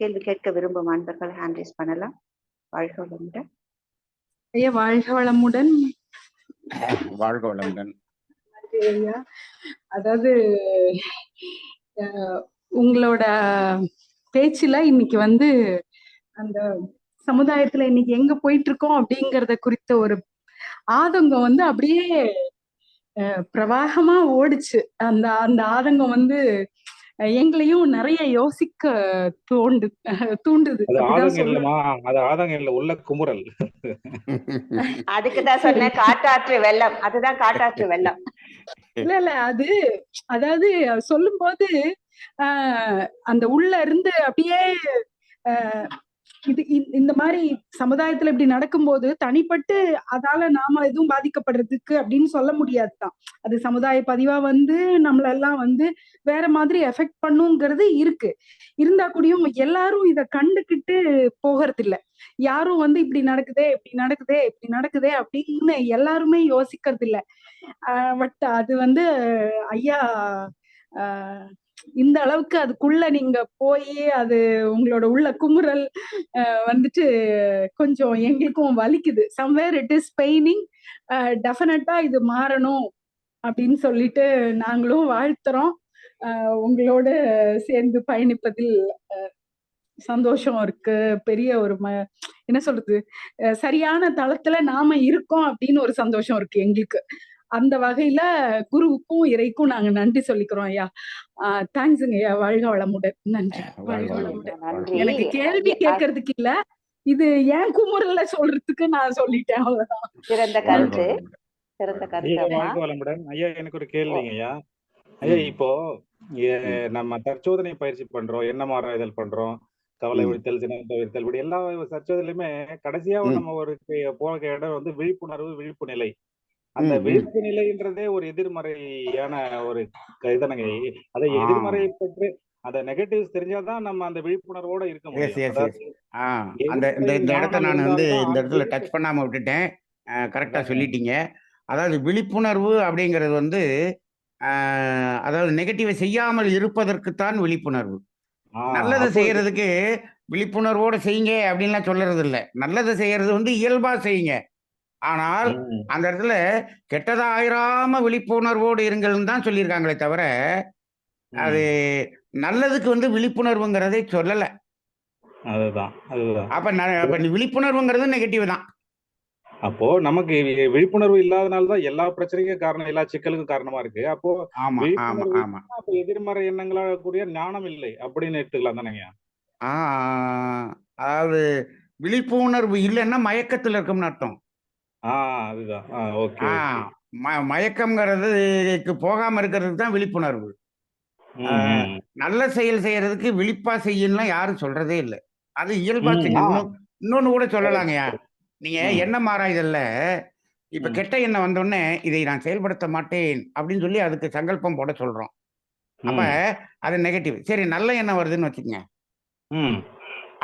கேள்வி கேட்க விரும்பும் அன்பர்கள் ஹேண்ட் ரைஸ் பண்ணலாம். வாழ்க வளமுடன். ஐயா வாழ்க வளமுடன். வாழ்க வளமுடன். ஐயா, அதாவது உங்களோட பேச்சுல இன்னைக்கு அந்த சமுதாயத்துல இன்னைக்கு எங்க போயிட்டு இருக்கோம் அப்படிங்கறத குறித்த ஒரு ஆதங்கம் அப்படியே பிரவாகமா ஓடுச்சு. அந்த அந்த ஆதங்கம் எங்களையும் நிறைய யோசிக்க தூண்டுது. அது ஆதங்கம் இல்ல, உள்ள குமுறல். அதுக்குதான் சொன்ன காட்டாற்று வெள்ளம். அதுதான் காட்டாற்று வெள்ளம். இல்ல அதாவது சொல்லும் போது அந்த உள்ள இருந்து அப்படியே இந்த மாதிரி சமுதாயத்துல இப்படி நடக்கும்போது தனிப்பட்டு அதால நாம எதுவும் பாதிக்கப்படுறதுக்கு அப்படின்னு சொல்ல முடியாதுதான். அது சமுதாய பதிவா நம்மளெல்லாம் வேற மாதிரி எஃபெக்ட் பண்ணுங்கிறது இருக்கு. இருந்தா கூடயும் எல்லாரும் இத கண்டுகிட்டு போகிறது இல்ல. யாரும் இப்படி நடக்குதே இப்படி நடக்குதே இப்படி நடக்குதே அப்படின்னு எல்லாருமே யோசிக்கிறது இல்ல. பட் அது ஐயா இந்த அளவுக்கு அதுக்குள்ள நீங்க போய் அது உங்களோட உள்ள குமுறல் கொஞ்சம் எங்களுக்கும் வலிக்குது. Somewhere it is paining. டெஃபினட்டா இது மாறணும் அப்படின்னு சொல்லிட்டு நாங்களும் வாழ்த்துறோம். உங்களோட சேர்ந்து பயணிப்பதில் சந்தோஷம் இருக்கு. பெரிய ஒரு என்ன சொல்றது, சரியான தளத்துல நாம இருக்கோம் அப்படின்னு ஒரு சந்தோஷம் இருக்கு எங்களுக்கு. அந்த வகையில குருவுக்கும் இறைக்கும் நாங்க நன்றி சொல்லிக்கிறோம் ஐயா. தேங்க்ஸுங்க ஐயா. வாழ்க வளமுடன். நன்றி. வாழ்க வளமுடன். எனக்கு கேள்வி கேட்கறதுக்கு இல்ல, இது ஏன் குமுறல்ல சொல்றதுக்கு நான் சொல்லிட்டேன், அவ்வளவுதான். சிறந்த கருத்து, சிறந்த கருத்து. வாழ்க வளமுடன் ஐயா. எனக்கு ஒரு கேள்விங்க ஐயா. ஐயா, இப்போ நம்ம தற்சோதனை பயிற்சி பண்றோம், எண்ணம் ஆராய்தல் பண்றோம், கவலை ஒழித்தல், சினம் தவிர்த்தல், இப்படி எல்லா தற்சோதனையுமே கடைசியா நம்ம ஒரு போக இடம் விழிப்புணர்வு, விழிப்பு நிலை. அந்த விழிப்பு நிலைன்றதே ஒரு எதிர்மறையான ஒரு இதனங்க. அதை எதிர்மறையை பற்றி அந்த நெகட்டிவ்ஸ் தெரிஞ்சாதான் நம்ம அந்த விழிப்புணர்வோட இருக்க முடியும். இந்த இடத்த நான் இந்த இடத்துல டச் பண்ணாம விட்டுட்டேன். கரெக்டா சொல்லிட்டீங்க. அதாவது விழிப்புணர்வு அப்படிங்கிறது அதாவது நெகட்டிவை செய்யாமல் இருப்பதற்குத்தான் விழிப்புணர்வு. நல்லதை செய்யறதுக்கு விழிப்புணர்வோட செய்யுங்க அப்படின்லாம் சொல்றது இல்லை. நல்லதை செய்யறது இயல்பா செய்யுங்க. ஆனால் அந்த இடத்துல கெட்டதா ஆயிராம விழிப்புணர்வோடு இருங்கள்னு தான் சொல்லியிருக்காங்களே தவிர அது நல்லதுக்கு விழிப்புணர்வுங்கிறதை சொல்லல. அதுதான். அப்ப விழிப்புணர்வுங்கிறது நெகட்டிவ் தான். அப்போ நமக்கு விழிப்புணர்வு இல்லாதனால்தான் எல்லா பிரச்சனைக்கும் காரணம், எல்லா சிக்கலுக்கும் காரணமா இருக்கு. அப்போ எதிர்மறை எண்ணங்களாக கூடிய ஞானம் இல்லை அப்படின்னு எடுத்துக்கலாம் தானேங்க? அதாவது விழிப்புணர்வு இல்லைன்னா மயக்கத்துல இருக்கும்னு அர்த்தம். மயக்கம்ங்கிறதுக்கு போகாம இருக்கிறதுக்கு தான் விழிப்புணர்வு. நல்ல செயல் செய்யறதுக்கு விழிப்பா செய்யலாம் யாரும் சொல்றதே இல்லை. அது இயல்பா செய்யணும். இன்னொன்னு கூட சொல்லலாங்கய்யா. நீங்க எண்ணம் ஆராய்தல்ல இப்ப கெட்ட எண்ணம் வந்தோடனே இதை நான் செயல்படுத்த மாட்டேன் அப்படின்னு சொல்லி அதுக்கு சங்கல்பம் போட சொல்றோம். அப்ப அது நெகட்டிவ். சரி, நல்ல எண்ணம் வருதுன்னு வச்சுக்கோங்க.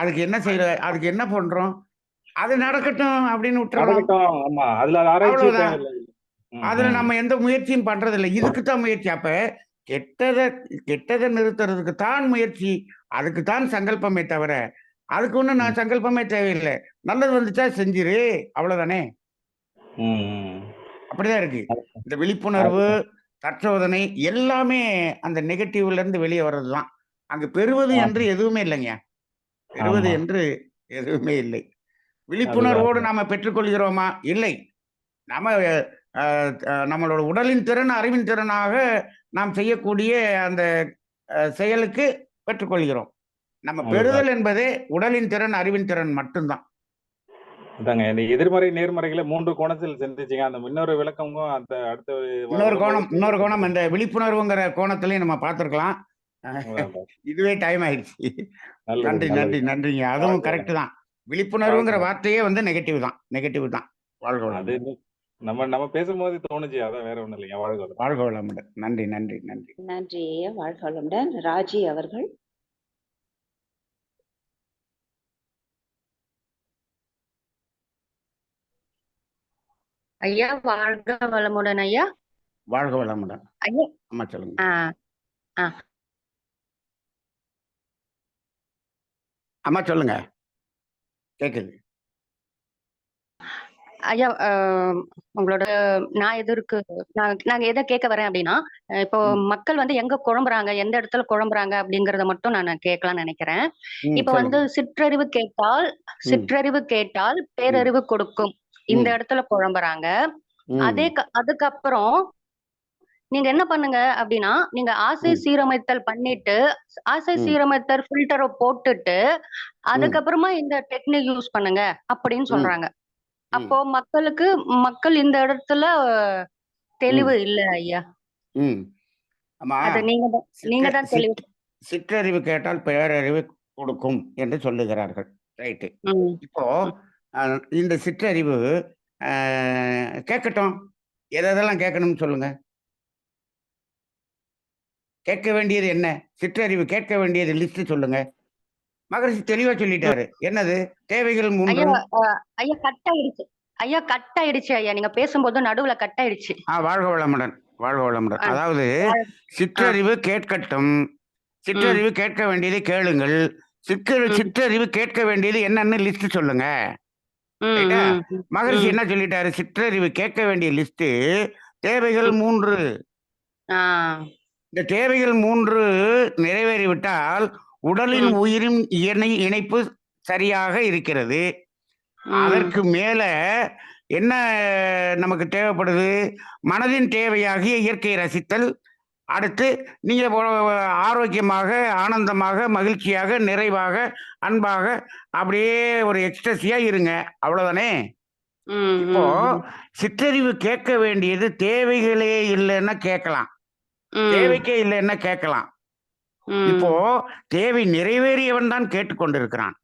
அதுக்கு என்ன செய்யற, அதுக்கு என்ன பண்றோம்? அது நடக்கட்டும் அப்படின்னு விட்டுறோம். அதுல நம்ம எந்த முயற்சியும் பண்றது இல்லை. இதுக்குத்தான் முயற்சி. அப்ப கெட்டதை நிறுத்துறதுக்கு தான் முயற்சி, அதுக்கு தான் சங்கல்பமே தவிர அதுக்கு ஒண்ணு நான் சங்கல்பமே தேவையில்லை. நல்லது வந்துச்சா செஞ்சிரு, அவ்வளவுதானே. அப்படிதான் இருக்கு. இந்த விழிப்புணர்வு, தற்சோதனை எல்லாமே அந்த நெகட்டிவ்ல இருந்து வெளியே வர்றதுதான். அங்க பெறுவது என்று எதுவுமே இல்லைங்க. பெறுவது என்று எதுவுமே இல்லை. விழிப்புணர்வோடு நாம பெற்றுக்கொள்கிறோமா? இல்லை. நம்மளோட உடலின் திறன், அறிவின் திறனாக நாம் செய்யக்கூடிய அந்த செயலுக்கு பெற்றுக்கொள்கிறோம். நம்ம பெறுதல் என்பதே உடலின் திறன், அறிவின் திறன் மட்டும்தான். அதாங்க, இந்த எதிர்மறை நேர்மறைகளை 3 கோணத்தில் சிந்திச்சீங்க. அந்த இன்னொரு விளக்கமும் அந்த அடுத்த இன்னொரு கோணம் இந்த விழிப்புணர்வுங்கிற கோணத்திலையும் நம்ம பார்த்திருக்கலாம். இதுவே டைம் ஆயிடுச்சு. நன்றி நன்றி நன்றிங்க. அதுவும் கரெக்ட் தான். விழிப்புணர்வுங்கிற வார்த்தையே நெகட்டிவ் தான். அது நம்ம பேசும்போது தோணுச்சு. அதான், வேற ஒண்ணும் இல்லைங்க. வாழ்க வளமுடன். நன்றி நன்றி நன்றி நன்றி. வாழ்க வளமுடன். ராஜி அவர்கள். ஐயா வாழ்க வளமுடன். ஐயா வாழ்க வளமுடன். ஐயா அம்மா சொல்லுங்க. அம்மா சொல்லுங்க, கேக்குது. ஐயா, உங்களோட நான் எதற்கு நாங்க எதை கேட்க வரேன் அப்படின்னா, இப்போ மக்கள் வந்து எங்க குழம்புறாங்க, எந்த இடத்துல குழம்புறாங்க அப்படிங்கறத மட்டும் நான் கேட்கலாம்னு நினைக்கிறேன். இப்ப வந்து சொல்லுங்க. சிற்றறிவு கேட்டால் ம், பேரறிவு கொடுக்கும். இந்த ம், இடத்துல குழம்புறாங்க. ம், அதுக்கப்புறம் நீங்க என்ன பண்ணுங்க அப்படின்னா, நீங்க ஆசை ம், சீரமைத்தல் பண்ணிட்டு, ஆசை ம், சீரமைத்தல் ஃபில்டர போட்டுட்டு, ம், அதுக்கப்புறமா இந்த டெக்னிக் யூஸ் பண்ணுங்க அப்படின்னு ம், சொல்றாங்க. ம், அப்போ மக்கள் இந்த இடத்துல ம், தெளிவு இல்ல ஐயா. ம். ஆமா, அத நீங்க சிற்ற தான் தெளிவு. சிற் சிற்றறிவு கேட்டால் பேரறிவு கொடுக்கும் என்று சொல்லுகிறார்கள். ரைட்டு. ம். இப்போ ம். இந்த சிற்றறிவு அ கேட்கட்டும். எதெல்லாம் கேட்கணும்னு சொல்லுங்க. கேட்க வேண்டியது என்ன? சிற்றறிவு கேட்க வேண்டியது லிஸ்ட் சொல்லுங்க. மகரிஷி தெளிவா ம். சொல்லிட்டாரு. என்னது? தேவைகள் ஐயா 3. அ ஐயா கட் ஆயிடுச்சு. ஐயா கட் ஆயிடுச்சு ஐயா. நீங்க பேசும்போது நடுவுல கட் ஆயிடுச்சு. வாழ்க வளமுடன், வாழ்க வளமுடன். ஆ. அதாவது வாழ் ஆ. சிற்றறிவு கேட்கட்டும். ம். சிற்றறிவு கேட்க வேண்டியதை கேளுங்கள். ம். சிற்றறிவு கேட்க வேண்டியது என்னன்னு லிஸ்ட் சொல்லுங்க. ம். ரைட்டா? ம். ம். மகரிஷி ம். என்ன சொல்லிட்டாரு? சிற்றறிவு கேட்க வேண்டிய லிஸ்ட் தேவைகள் ம். 3. ஆ. இந்த தேவைகள் 3 நிறைவேறிவிட்டால் உடலின் ம். உயிரின் இணைப்பு சரியாக இருக்கிறது. ம். அதற்கு மேல என்ன நமக்கு தேவைப்படுது? மனதின் தேவையாகிய இயற்கையை ரசித்தல். அடுத்து நீங்க ஆரோக்கியமாக, ஆனந்தமாக, மகிழ்ச்சியாக, நிறைவாக, அன்பாக அப்படியே ஒரு எக்ஸ்டசியா இருங்க. அவ்வளவுதானே? ம். இப்போ ம். சிற்றறிவு கேட்க வேண்டியது தேவைகளே இல்லைன்னா கேட்கலாம். ம். தேவைக்கே இல்லைன்னா கேட்கலாம். இப்போ ம். தேவை நிறைவேறியவன் தான் கேட்டுக்கொண்டிருக்கிறான்.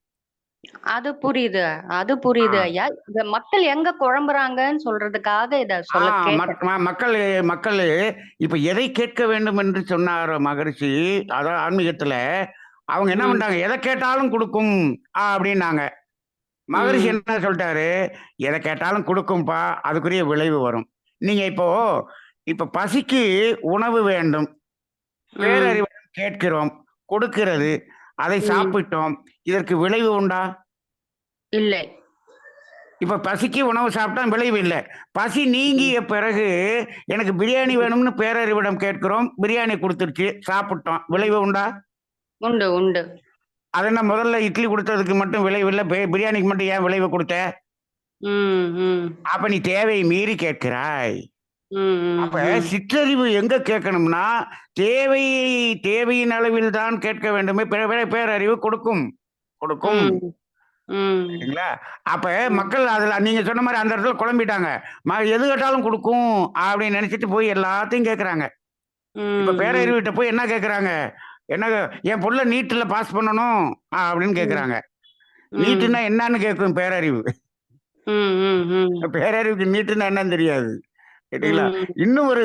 அது புரியுது. அது ஆ. புரியுது ஐயா. இந்த மக்கள் எங்க குழம்புறாங்கன்னு சொல்றதுக்காக இத ஆ சொல்ல மக் கேட்டேன். ம மக்களு மக்களு இப்ப எதை கேட்க வேண்டும் என்று சொன்னார் மகரிஷி, அதான் ஆன்மீகத்துல, அவங்க என்ன ம். பண்றாங்க? எத கேட்டாலும் குடுக்கும் அப்படின்னாங்க. மகரிஷி ம். என்ன சொல்ட்டாரு? எத கேட்டாலும் குடுக்கும்பா, அதுக்குரிய விளைவு வரும். நீங்க இப்ப பசிக்கு உணவு வேண்டும். ம். பேரறிவுடன் கேட்கிறோம். கொடுக்கிறது. அதை ம். சாப்பிட்டோம். இதற்கு விளைவு உண்டா? இல்லை. இப்ப பசிக்கு உணவு சாப்பிட்டா விளைவு இல்ல. பசி ம். நீங்கிய பிறகு எனக்கு பிரியாணி ம். வேணும்னு பேரறிவிடம் கேட்கிறோம். பிரியாணி குடுத்துருச்சு. சாப்பிட்டோம். ம். விளைவு உண்டா? உண்டு, உண்டு. அது என்ன முதல்ல இட்லி குடுத்ததுக்கு மட்டும் விளைவு இல்ல. பிரியாணிக்கு மட்டும் ஏன் விளைவு குடுத்த? ம். ம். அப்ப நீ தேவையை மீறி கேட்கிறாய். ம். ம். அப்ப ம். சிற்றறிவு எங்க கேட்கணும்னா, தேவை தேவையின் அளவில் தான் கேட்க வேண்டுமே. பேரறிவு கொடுக்கும். கொடுக்கும். ம். ம். சரிங்களா? அப்ப ம். மக்கள் அதுல நீங்க சொன்ன மாரி அந்த இடத்துல குழம்பிட்டாங்க. எது கேட்டாலும் குடுக்கும் அப்படின்னு நெனச்சுட்டு போய் எல்லாத்தையும் கேட்கறாங்க. இப்ப ம். ம். பேரறிவுட்ட போய் என்ன கேட்கறாங்க? என்ன என் புள்ள நீட்ல பாஸ் பண்ணணும் அப்படின்னு ம். கேட்கறாங்க. ம். நீட்டுன்னா என்னன்னு கேட்கும் பேரறிவு. ம். ம். ம். பேரறிவுக்கு நீட்டுன்னா என்னன்னு தெரியாது. கேட்டீங்களா? ம். இன்னும் ஒரு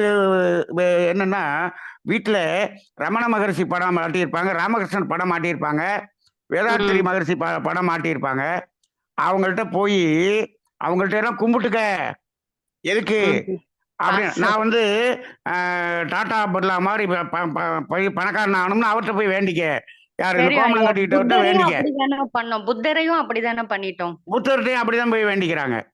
என்னன்னா, வீட்ல ரமண மகரிஷி படம் மாட்டியிருப்பாங்க. ராமகிருஷ்ணன் படம் மாட்டியிருப்பாங்க. வேதாத்திரி ம். மகரிஷி படம் மாட்டியிருப்பாங்க. அவங்கள்ட்ட போயி, அவங்கள்ட்ட எல்லாம் கும்பிட்டுக்க. எதுக்கு? ம். அப்படின்னு ஆசை. நான் வந்து அ டாடா பிர்லா மாரி ப ப ப போய் பணக்காரன் ஆகணும்னு அவர்ட்ட போய் வேண்டிக்க. யாரு இந்த தெரியும் கோமணம் ஐயா. கட்டிக்கிட்டவர்ட்ட புத்தரையும் வேண்டிக்க. அப்படித்தானே பண்ணோம். புத்தரையும் அப்படித்தானே பண்ணிட்டோம். புத்தர்ட்டயும் அப்படிதான் போய் வேண்டிக்கிறாங்க.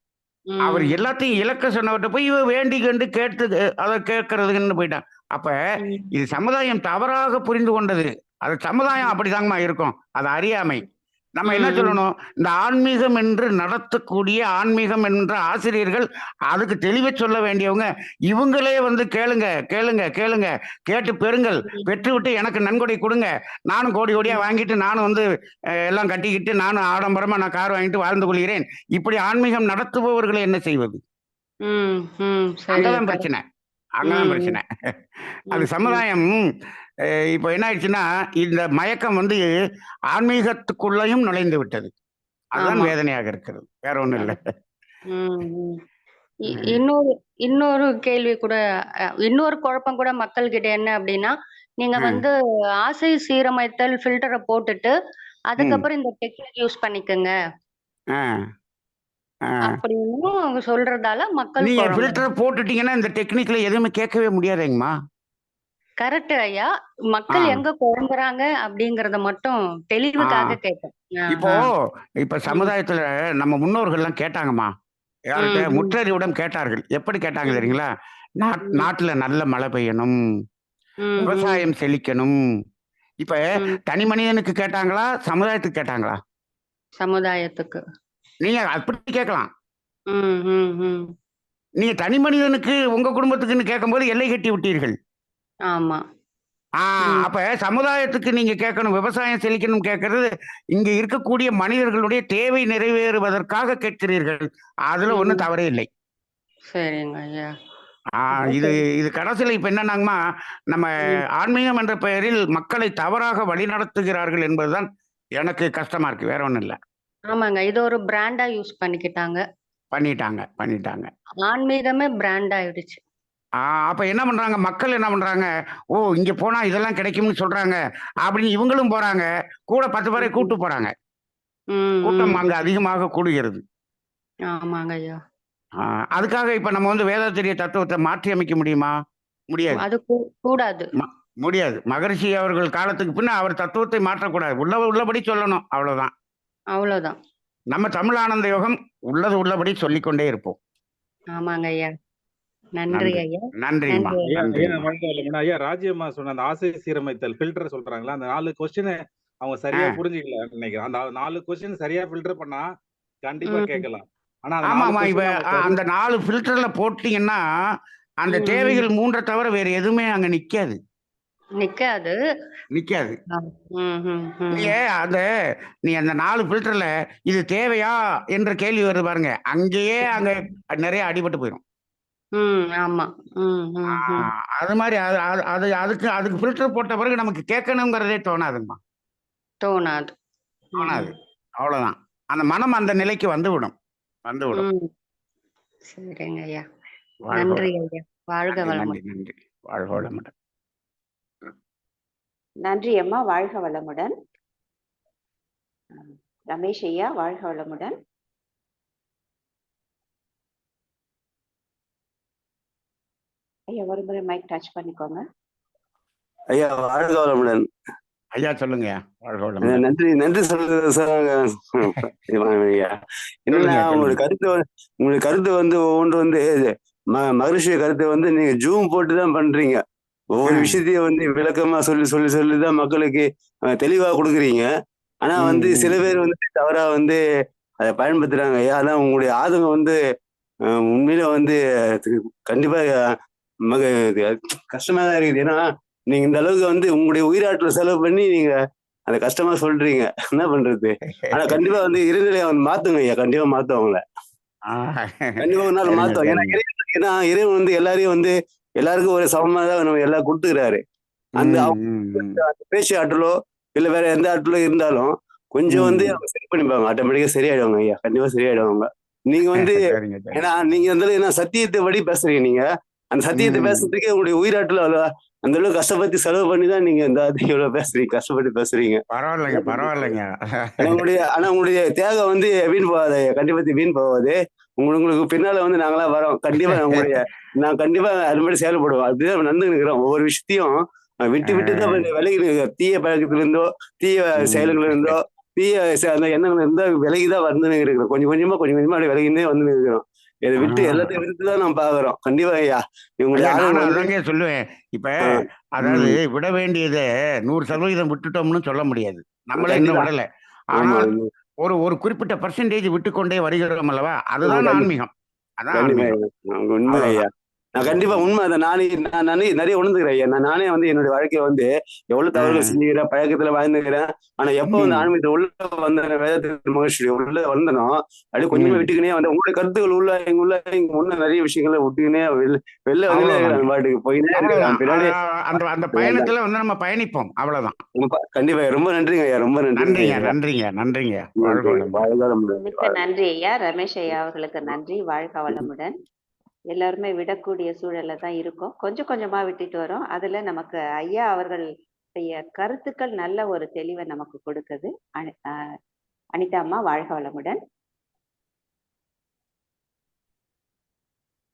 அவர் ம். எல்லாத்தையும் இழக்க சொன்னவர்ட்ட போய் இவன் வேண்டிக்கண்டு கேட்டு அத கேட்கறதுக்குன்னு போயிட்டான். அப்ப ம். இது சமுதாயம் தவறாக புரிந்து கொண்டது. அது சமுதாயம் ம். அப்படிதாங்கம்மா இருக்கும். அது அறியாமை. நம்ம என்ன ம். சொல்லணும்? இந்த ஆன்மீகம் என்று நடத்தக்கூடிய ஆன்மீகம் என்ற ஆசிரியர்கள் அதுக்கு தெளிவா சொல்ல வேண்டியவங்க, இவங்களே வந்து கேளுங்க, கேளுங்க, கேளுங்க. கேட்டு பெறுங்கள். ம். பெற்றுவிட்டு எனக்கு நன்கொடை குடுங்க. நானும் கோடி கோடியா ம். வாங்கிட்டு நானும் வந்து எல்லாம் கட்டிக்கிட்டு நானும் ஆடம்பரமா நான் கார் வாங்கிட்டு வாழ்ந்து கொள்கிறேன். இப்படி ஆன்மீகம் நடத்துபவர்களை என்ன செய்வது? ம். ம். சரி. அங்கதான் கரெக்ட். பிரச்சனை. அங்கதான் ம். பிரச்சனை. அது ம். ம். சமுதாயம் இப்போ என்ன ஆயிடுச்சுன்னா, இந்த மயக்கம் வந்து ஆன்மீகத்துக்குள்ளயும் நுழைந்து விட்டது. அதுதான் ஆமா. வேதனையாக இருக்கிறது. வேற ஒண்ணும் இல்ல. ம். ம். ம். இன்னொரு இன்னொரு கேள்வி கூட, இன்னொரு குழப்பம் கூட மக்கள்கிட்ட என்ன அப்படின்னா, நீங்க ம். வந்து ஆசை சீரமைத்தல் ஃபில்டர போட்டுட்டு, ம். அதுக்கப்புறம் இந்த டெக்னிக் யூஸ் பண்ணிக்கங்க ஆ. ஆ. அப்படின்னு அவங்க சொல்றதால மக்கள் நீங்க குழம்புறாங்க. ஃபில்டர் போட்டுட்டீங்கன்னா, இந்த டெக்னிக்ல எதுவுமே கேட்கவே முடியாதேங்கம்மா. கரெக்ட் ஐயா. மக்கள் ஆ. எங்க குழம்புறாங்க அப்படிங்கறத மட்டும் தெளிவுக்காக கேட்டேன். இப்போ இப்ப சமுதாயத்துல நம்ம முன்னோர்கள்லாம் கேட்டாங்கம்மா. யார்கிட்ட முற்றறிவுடன் கேட்டார்கள். எப்படி கேட்டாங்க தெரியுங்களா? நாட்டுல நல்ல மழை பெய்யணும், விவசாயம் செழிக்கணும். இப்ப தனி மனிதனுக்கு கேட்டாங்களா? சமுதாயத்துக்கு கேட்டாங்களா? சமுதாயத்துக்கு. நீங்க அப்படி கேட்கலாம். ம், ம், ம். நீங்க தனி மனிதனுக்கு உங்க குடும்பத்துக்குன்னு கேட்கும்போது எல்லை கட்டி விட்டீர்கள். ஆமா. அப்ப சமுதாயத்துக்கு நீங்க கேட்கணும், விவசாயம் செழிக்கணும் கேட்கறது இங்க இருக்கக்கூடிய மனிதர்களுடைய தேவை நிறைவேறுவதற்காக கேட்கிறீர்கள். அதுல ஒண்ணும் தவறே இல்லை. சரிங்க ஐயா. இது இது கடைசியில இப்ப என்னன்னாங்கம்மா, நம்ம ஆன்மீகம் என்ற பெயரில் மக்களை தவறாக வழிநடத்துகிறார்கள் என்பதுதான் எனக்கு கஷ்டமா இருக்கு. வேற ஒண்ணும் இல்ல. ஆமாங்க. இது ஒரு பிராண்டா யூஸ் பண்ணிக்கிட்டாங்க. பண்ணிட்டாங்க. ஆன்மீகமே பிராண்ட் ஆயிடுச்சு. அப்ப என்ன பண்றாங்க? மக்கள் என்ன பண்றாங்க? ஓ! இங்க போனா இதெல்லாம் கிடைக்கும்னு சொல்றாங்க. அப்படின்னு இவங்களும் போறாங்க. கூட 10 பேரை கூட்டு போறாங்க. கூட்டம் அங்க அதிகமாக கூடுகிறது. ஆமாங்க ஐயா. அதுக்காக இப்ப நம்ம வந்து வேதாத்திரிய தத்துவத்தை மாற்றி அமைக்க முடியுமா? முடியாது. அது கூடாது. முடியாது. மகரிஷி அவர்கள் காலத்துக்கு பின்ன அவர் தத்துவத்தை மாற்றக்கூடாது. உள்ளபடி சொல்லணும். அவ்வளவுதான். அவ்வளவுதான். நம்ம தமிழ் ஆனந்த யோகம் உள்ளபடி சொல்லிக்கொண்டே இருப்போம். ஆமாங்க ஐயா. நன்றி ஐயா. நன்றிம்மா. ஐயா ராஜ்யம்மா சொன்ன அந்த ஆசை சீரமைத்தல் ஃபில்டர் சொல்றாங்களா, அந்த 4 கொஸ்டின் அவங்க சரியா புரிஞ்சுக்கல நினைக்கிறேன். அந்த 4 கொஸ்டின் சரியா ஃபில்டர் பண்ணா கண்டிப்பா கேட்கலாம். ஆனா ஆமாமா. இப்ப அந்த 4 ஃபில்டர்ல போட்டீங்கன்னா அந்த தேவைகள் 3 தவிர வேற எதுவுமே அங்க நிக்காது. நீங்க நீ அந்த 4 ஃபில்டர்ல இது தேவையா என்ற கேள்வி வருது பாருங்க. அங்கேயே அங்க நிறைய அடிபட்டு போயிடும். ஆமா. அது மாதிரி அதுக்கு ஃபில்டர் போட்ட பிறகு நமக்கு கேட்கணுங்கிறதே தோணாதுங்கம்மா. தோணாது. அவ்வளவுதான். அந்த மனம் அந்த நிலைக்கு வந்துவிடும். சரிங்க ஐயா. நன்றி ஐயா. வாழ்க வளமுடன். நன்றி. வாழ்க வளமுடன். நன்றி அம்மா. வாழ்க வளமுடன். ரமேஷ் ஐயா வாழ்க வளமுடன். ஐயா ஒரு முறை மைக் டச் பண்ணிக்கோங்க. ஐயா வாழ்க வளமுடன். ஐயா சொல்லுங்க. நன்றி சொல்றது ஐயா. என்னன்னா உங்களுடைய கருத்து வந்து ஒவ்வொன்று வந்து மகரிஷிய கருத்தை வந்து நீங்க ஜூம் போட்டுதான் பண்றீங்க. ஒவ்வொரு விஷயத்தையும் வந்து விளக்கமா சொல்லிதான் மக்களுக்கு தெளிவா கொடுக்குறீங்க. ஆனா வந்து சில பேர் வந்து தவறா வந்து அதை பயன்படுத்துறாங்க ஐயா. அதான் உங்களுடைய ஆதங்கம் வந்து உண்மையில வந்து கண்டிப்பா கஷ்டமா தான் இருக்குது. ஏன்னா நீங்க இந்த அளவுக்கு வந்து உங்களுடைய உயிராற்றலை செலவு பண்ணி நீங்க அதை கஷ்டமா சொல்றீங்க. என்ன பண்றது? ஆனா கண்டிப்பா வந்து இறைநிலையை வந்து மாத்துங்க ஐயா. கண்டிப்பா மாத்தும் அவங்கள. கண்டிப்பா ஒரு நாள் மாத்தும். ஏன்னா இறைவன் வந்து எல்லாரையும் வந்து எல்லாருக்கும் ஒரு சமமா தான் நம்ம எல்லாம் கொடுத்துக்கிறாரு. அந்த பேச்சு ஆற்றலோ இல்ல வேற எந்த ஆற்றலோ இருந்தாலும் கொஞ்சம் வந்து அவங்க சரி பண்ணிப்பாங்க. ஆட்டோமேட்டிக்கா சரியாயிடுவாங்க ஐயா. கண்டிப்பா சரியாயிடுவாங்க. நீங்க வந்து ஏன்னா நீங்க வந்து சத்தியத்தை படி பேசுறீங்க. நீங்க அந்த சத்தியத்தை பேசுறதுக்கே உங்களுடைய உயிராற்றல் அந்த அளவுக்கு கஷ்டப்பட்டு செலவு பண்ணி தான் நீங்க இந்த இவ்வளவு பேசுறீங்க. கஷ்டப்பட்டு பேசுறீங்க. பரவாயில்லைங்க. ஆனா உங்களுடைய தியாகம் வந்து வீண் போகாது. கண்டிப்பா வீண் போகாது. உங்களுக்கு பின்னால வந்து நாங்களாம் வரோம். கண்டிப்பா நான் கண்டிப்பா அது மாதிரி செயல்படுவோம். அப்படிதான் நடந்துன்னு இருக்கிறோம். ஒவ்வொரு விஷயத்தையும் விட்டு தான் விலகி தீய பழக்கத்துல இருந்தோ தீய செயல்கள் இருந்தோ தீய அந்த எண்ணங்கள் இருந்தா விலகிதான் வந்துன்னு இருக்கிறோம். கொஞ்சம் கொஞ்சமா அப்படி விலகினே வந்து இருக்கிறோம். இதை விட்டு எல்லாத்தையும் விட்டுதான் நம்ம பாக்குறோம். கண்டிப்பா ஐயா இவங்க சொல்லுவேன். இப்ப அதாவது விட வேண்டியதை 100% விட்டுட்டோம்னு சொல்ல முடியாது. நம்மளே இன்னும் விடல. ஆனால் ஒரு குறிப்பிட்ட பர்சன்டேஜ் விட்டுக்கொண்டே வருகிறோம் அல்லவா? அதுதான் ஆன்மீகம். உண்மை ஐயா. நான் கண்டிப்பா உண்மை அதை நான் நிறைய உணர்ந்துக்கிறேன் ஐயா. நானே வந்து என்னுடைய வாழ்க்கையை வந்து எவ்வளவு தவறுகள் செஞ்சுக்கிறேன், பழக்கத்துல வாழ்ந்துக்கிறேன். ஆனா எப்ப வந்து ஆன்மீகத்தை உள்ள வந்த வேதத்தின் மகிழ்ச்சி உள்ள வந்தனோ அப்படியே கொஞ்சமா விட்டுக்கினே வந்து உங்களுடைய கருத்துக்கள் உள்ள இங்க முன்ன நிறைய விஷயங்களை விட்டுக்கினே வெளில வந்து பாட்டுக்கு போயினே பின்னாடி அந்த பயணத்துல வந்து நம்ம பயணிப்போம். அவ்வளவுதான். கண்டிப்பா. ரொம்ப நன்றிங்க ஐயா. ரொம்ப நன்றிங்க. நன்றி ஐயா. ரமேஷ் ஐயா அவர்களுக்கு நன்றி. வாழ்க வளமுடன். எல்லாருமே விடக்கூடிய சூழல்ல தான் இருக்கும். கொஞ்சம் கொஞ்சமா விட்டுட்டு வரோம். அதுல நமக்கு ஐயா அவர்களுடைய கருத்துக்கள் நல்ல ஒரு தெளிவை நமக்கு கொடுக்குது. அனிதா அம்மா வாழ்க வளமுடன்.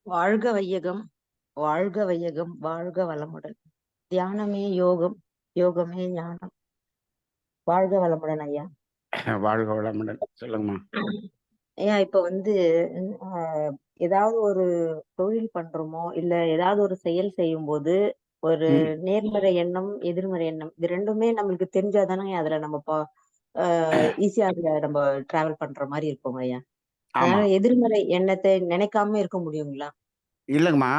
வாழ்க வையகம், வாழ்க வையகம், வாழ்க வளமுடன். தியானமே யோகம், யோகமே ஞானம். வாழ்க வளமுடன் ஐயா. வாழ்க வளமுடன். சொல்லுங்கம்மா. ஐயா இப்ப வந்து ஏதாவது ஒரு தொழில் பண்றோமோ இல்ல ஏதாவது ஒரு செயல் செய்யும் போது ஒரு நேர்மறை எண்ணம், எதிர்மறை எண்ணம் இது ரெண்டுமே நம்மளுக்கு தெரிஞ்சாதானே அதுல நம்ம ஈஸியா அதுல நம்ம டிராவல் பண்ற மாதிரி இருக்கும் ஐயா. அதனால எதிர்மறை எண்ணத்தை நினைக்காம இருக்க முடியுங்களா? இல்லைங்கம்மா,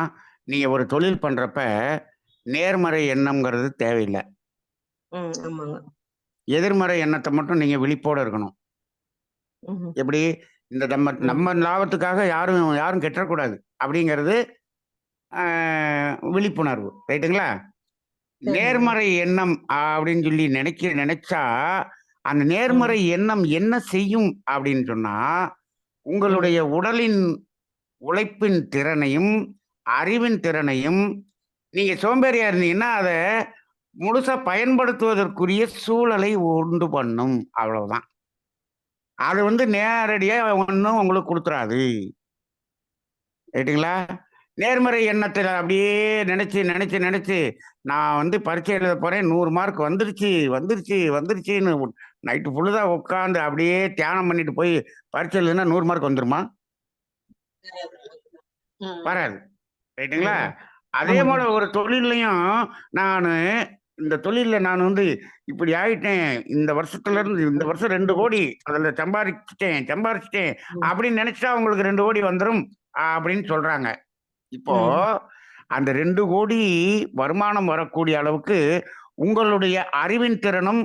நீங்க ஒரு தொழில் பண்றப்ப நேர்மறை எண்ணம்ங்கிறது தேவையில்லை. ஆமாங்க. எதிர்மறை எண்ணத்தை மட்டும் நீங்க விழிப்போட இருக்கணும். எப்படி இந்த நம்ம லாபத்துக்காக யாரும் கெட்டக்கூடாது அப்படிங்கிறது விழிப்புணர்வு. ரைட்டுங்களா? நேர்மறை எண்ணம் அப்படின்னு சொல்லி நினைச்சா அந்த நேர்மறை எண்ணம் என்ன செய்யும் அப்படின்னு சொன்னா உங்களுடைய உடலின் உழைப்பின் திறனையும் அறிவின் திறனையும் நீங்க சோம்பேறியா இருந்தீங்கன்னா அதை முழுசா பயன்படுத்துவதற்குரிய சூழலை உண்டு பண்ணும். அவ்வளவுதான். அது வந்து நேரடியா ஒன்றும் உங்களுக்கு கொடுத்துறாது. ரைட்டுங்களா? நேர்மறை எண்ணத்தில் அப்படியே நினைச்சு நான் வந்து பரீட்சை எழுத போறேன், 100 மார்க் வந்துருச்சுன்னு நைட்டு ஃபுல்லா உட்காந்து அப்படியே தியானம் பண்ணிட்டு போய் பரீட்சை எழுதுனா 100 மார்க் வந்துருமா? வராது. ரைட்டுங்களா? அதே போல ஒரு தொழிலையும் இந்த தொழில நான் வந்து இப்படி ஆயிட்டேன், இந்த வருஷத்துல இருந்து இந்த வருஷம் 2 கோடி அதுல சம்பாரிச்சிட்டேன் அப்படின்னு நினைச்சா உங்களுக்கு 2 கோடி வந்துரும் அப்படின்னு சொல்றாங்க. இப்போ அந்த 2 கோடி வருமானம் வரக்கூடிய அளவுக்கு உங்களுடைய அறிவின் திறனும்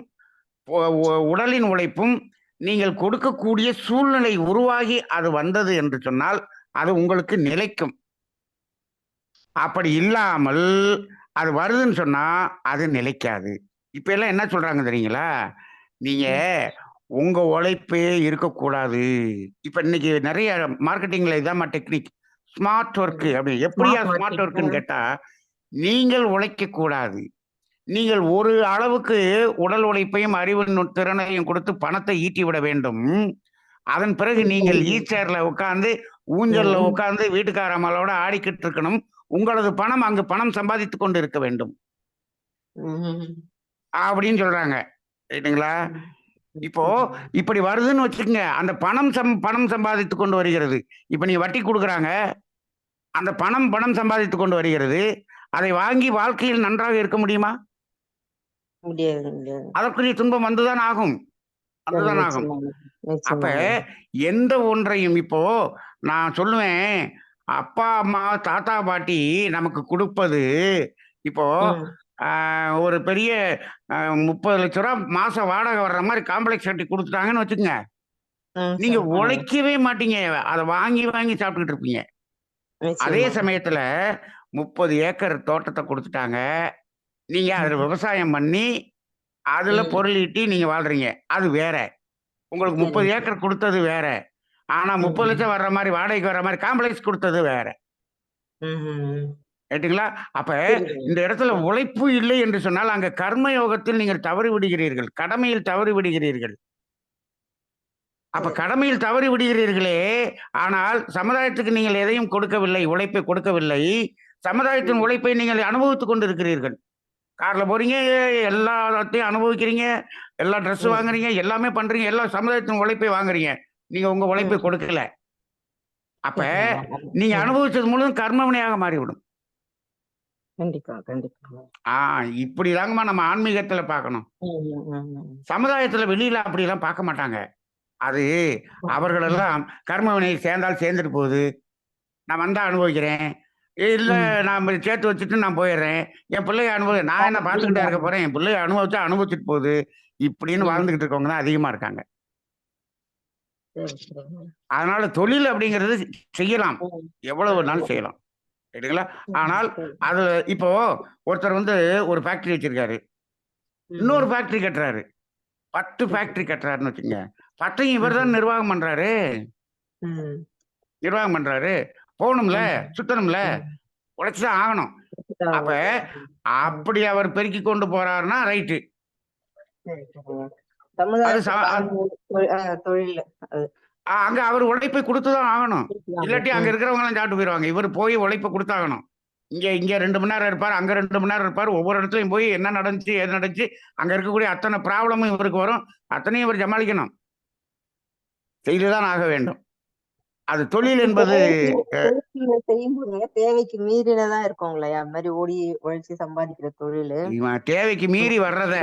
உடலின் உழைப்பும் நீங்கள் கொடுக்கக்கூடிய சூழ்நிலை உருவாகி அது வந்தது என்று சொன்னால் அது உங்களுக்கு நிலைக்கும். அப்படி இல்லாமல் அது வருதுன்னு சொன்னா அது நிலைக்காது. இப்ப எல்லாம் என்ன சொல்றாங்க தெரியுங்களா? நீங்க உங்க உழைப்பே இருக்கக்கூடாது. இப்ப இன்னைக்கு நிறைய மார்க்கெட்டிங்ல இதாம்மா டெக்னிக், ஸ்மார்ட் ஒர்க். அப்படி எப்படியா ஸ்மார்ட் ஒர்க்குன்னு கேட்டா நீங்கள் உழைக்க கூடாது. நீங்கள் ஒரு அளவுக்கு உடல் உழைப்பையும் அறிவு திறனையும் கொடுத்து பணத்தை ஈட்டி விட வேண்டும். அதன் பிறகு நீங்கள் ஈச்சேர்ல உட்கார்ந்து ஊஞ்சல்ல உட்கார்ந்து வீட்டுக்காரம்மளோட ஆடிக்கிட்டு இருக்கணும். உங்களது பணம் அங்கு பணம் சம்பாதித்து கொண்டு இருக்க வேண்டும் அப்படின்னு சொல்றாங்க. ரைட்டுங்களா? இப்போ இப்படி வருதுன்னு வச்சுக்கோங்க. அந்த பணம் சம்பாதித்து கொண்டு வருகிறது. இப்ப நீ வட்டி கொடுக்குறாங்க, அந்த பணம் சம்பாதித்து கொண்டு வருகிறது. அதை வாங்கி வாழ்க்கையில் நன்றாக இருக்க முடியுமா? அதற்குரிய துன்பம் வந்துதான் ஆகும். அப்ப எந்த ஒன்றையும் இப்போ நான் சொல்லுவேன், அப்பா அம்மா தாத்தா பாட்டி நமக்கு கொடுப்பது இப்போ ஒரு பெரிய 30 லட்ச ரூபா மாசம் வாடகை வர்ற மாதிரி காம்ப்ளெக்ஸ் கட்டி கொடுத்துட்டாங்கன்னு வச்சுக்கோங்க. நீங்க உழைக்கவே மாட்டீங்க, அதை வாங்கி சாப்பிட்டுக்கிட்டு இருப்பீங்க. அதே சமயத்துல 30 ஏக்கர் தோட்டத்தை கொடுத்துட்டாங்க, நீங்க அதுல விவசாயம் பண்ணி அதுல பொருள் ஈட்டி நீங்க வாழ்றீங்க. அது வேற. உங்களுக்கு 30 ஏக்கர் கொடுத்தது வேற. ஆனா 30 லட்சம் வர்ற மாதிரி வாடகைக்கு வர்ற மாதிரி காம்ப்ளெக்ஸ் கொடுத்தது வேற. ரைட்டுங்களா? அப்ப இந்த இடத்துல உழைப்பு இல்லை என்று சொன்னால் அங்க கர்ம யோகத்தில் நீங்கள் தவறி விடுகிறீர்கள், கடமையில் தவறி விடுகிறீர்கள். அப்ப கடமையில் தவறி விடுகிறீர்களே, ஆனால் சமுதாயத்துக்கு நீங்கள் எதையும் கொடுக்கவில்லை, உழைப்பை கொடுக்கவில்லை. சமுதாயத்தின் உழைப்பை நீங்கள் அனுபவித்துக் கொண்டு இருக்கிறீர்கள். கார்ல போறீங்க, எல்லாத்தையும் அனுபவிக்கிறீங்க, எல்லா ட்ரெஸ் வாங்குறீங்க, எல்லாமே பண்றீங்க, எல்லா சமுதாயத்தின் உழைப்பை வாங்குறீங்க. நீங்க உங்க உழைப்பை கொடுக்கல. அப்ப நீங்க அனுபவிச்சது முழுவதும் கர்மவினையாக மாறிவிடும். இப்படிதாங்கம்மா நம்ம ஆன்மீகத்துல பார்க்கணும். சமுதாயத்துல வெளியில அப்படி எல்லாம் பார்க்க மாட்டாங்க. அது அவர்கள் எல்லாம் கர்மவினை சேர்ந்தால் சேர்ந்துட்டு போகுது, நான் வந்தா அனுபவிக்கிறேன், இல்ல நான் சேர்த்து வச்சுட்டு நான் போயிடுறேன், என் பிள்ளைய நான் என்ன பார்த்துக்கிட்டே இருக்க போறேன், என் பிள்ளைய அனுபவிச்சுட்டு போகுது, இப்படின்னு வாழ்ந்துகிட்டு இருக்கவங்க தான் அதிகமா இருக்காங்க. அதனால தொழில் அப்படிங்கிறது செய்யலாம், எவ்வளவு நாள் செய்யலாம். சரிங்களா? ஆனால் அது இப்போ ஒருத்தர் வந்து ஒரு ஃபேக்டரி வச்சிருக்காரு, இன்னொரு ஃபேக்டரி கட்டுறாரு, 10 ஃபேக்டரி கட்டுறாருன்னு வச்சுங்க. 10ஐயும் இவர் தான் நிர்வாகம் பண்றாரு. போகணும்ல, சுத்தணும்ல, உழைச்சுதான் ஆகணும். அப்ப அப்படி அவர் பெருக்கி கொண்டு போறாருன்னா ரைட்டு. அங்க அவர் உழைப்பை கொடுத்துதான் ஆகணும். இல்லாட்டி அங்க இருக்கிறவங்க எல்லாம் சாப்பிட்டு போயிருவாங்க. இவர் போய் உழைப்பை கொடுத்தாகணும். இங்க இங்க 2 மணி நேரம் இருப்பார், அங்க 2 மணி நேரம் இருப்பார். ஒவ்வொரு இடத்துலயும் போய் என்ன நடந்துச்சு, ஏது நடந்துச்சு, அங்க இருக்கக்கூடிய அத்தனை ப்ராப்ளமும் இவருக்கு வரும். அத்தனையும் இவர் சமாளிக்கணும். செய்துதான் ஆக வேண்டும். அது தொழில் என்பது தொழில் செய்யும்போது தேவைக்கு மீறினதான் இருக்கும் இல்லையா? அந்த மாதிரி ஓடி உழைச்சி சம்பாதிக்கிற தொழில். இவன் தேவைக்கு மீறி வர்றத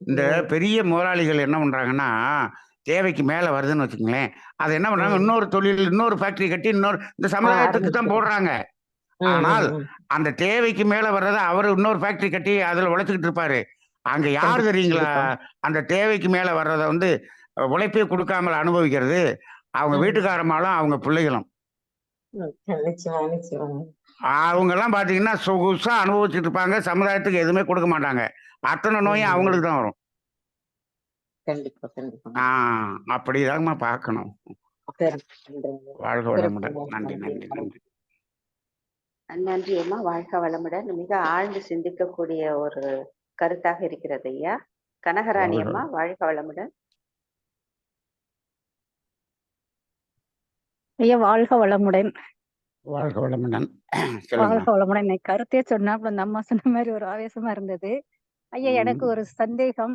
இந்த பெரிய முதலாளிகள் என்ன பண்றாங்கன்னா, தேவைக்கு மேல வருதுன்னு வச்சுக்கங்களேன், அதை என்ன பண்றாங்க, இன்னொரு தொழில், இன்னொரு ஃபேக்டரி கட்டி இந்த சமுதாயத்துக்கு தான் போடுறாங்க. ஆனால் அந்த தேவைக்கு மேல வர்றத அவர் இன்னொரு ஃபேக்டரி கட்டி அதுல உழைச்சிக்கிட்டு இருப்பாரு. அங்க யாரு தெரியுங்களா அந்த தேவைக்கு மேல வர்றத உழைப்பே கொடுக்காமல் அனுபவிக்கிறது? அவங்க வீட்டுக்காரமாலும் அவங்க பிள்ளைகளும். அவங்க எல்லாம் பாத்தீங்கன்னா சொகுசா அனுபவிச்சுட்டு இருப்பாங்க. சமுதாயத்துக்கு எதுவுமே கொடுக்க மாட்டாங்க. அத்தனை நோயும் அவங்களுக்கு தான் வரும். கண்டிப்பா கண்டிப்பா. அப்படிதாங்கம்மா பார்க்கணும். வாழ்க வளமுடன். நன்றி நன்றி நன்றி. நன்றி அம்மா. வாழ்க வளமுடன். மிக ஆழ்ந்து சிந்திக்கக்கூடிய ஒரு கருத்தாக இருக்கிறது ஐயா. கனகராணி அம்மா, வாழ்க வளமுடன். ஐயா வாழ்க வளமுடன். வாழ்க வளமுடன். வாழ்க வளமுடன். கருத்தே சொன்னா அப்புறம் அந்த அம்மா சொன்ன மாதிரி ஒரு ஆவேசமா இருந்தது. ஐயா எனக்கு ஒரு சந்தேகம்,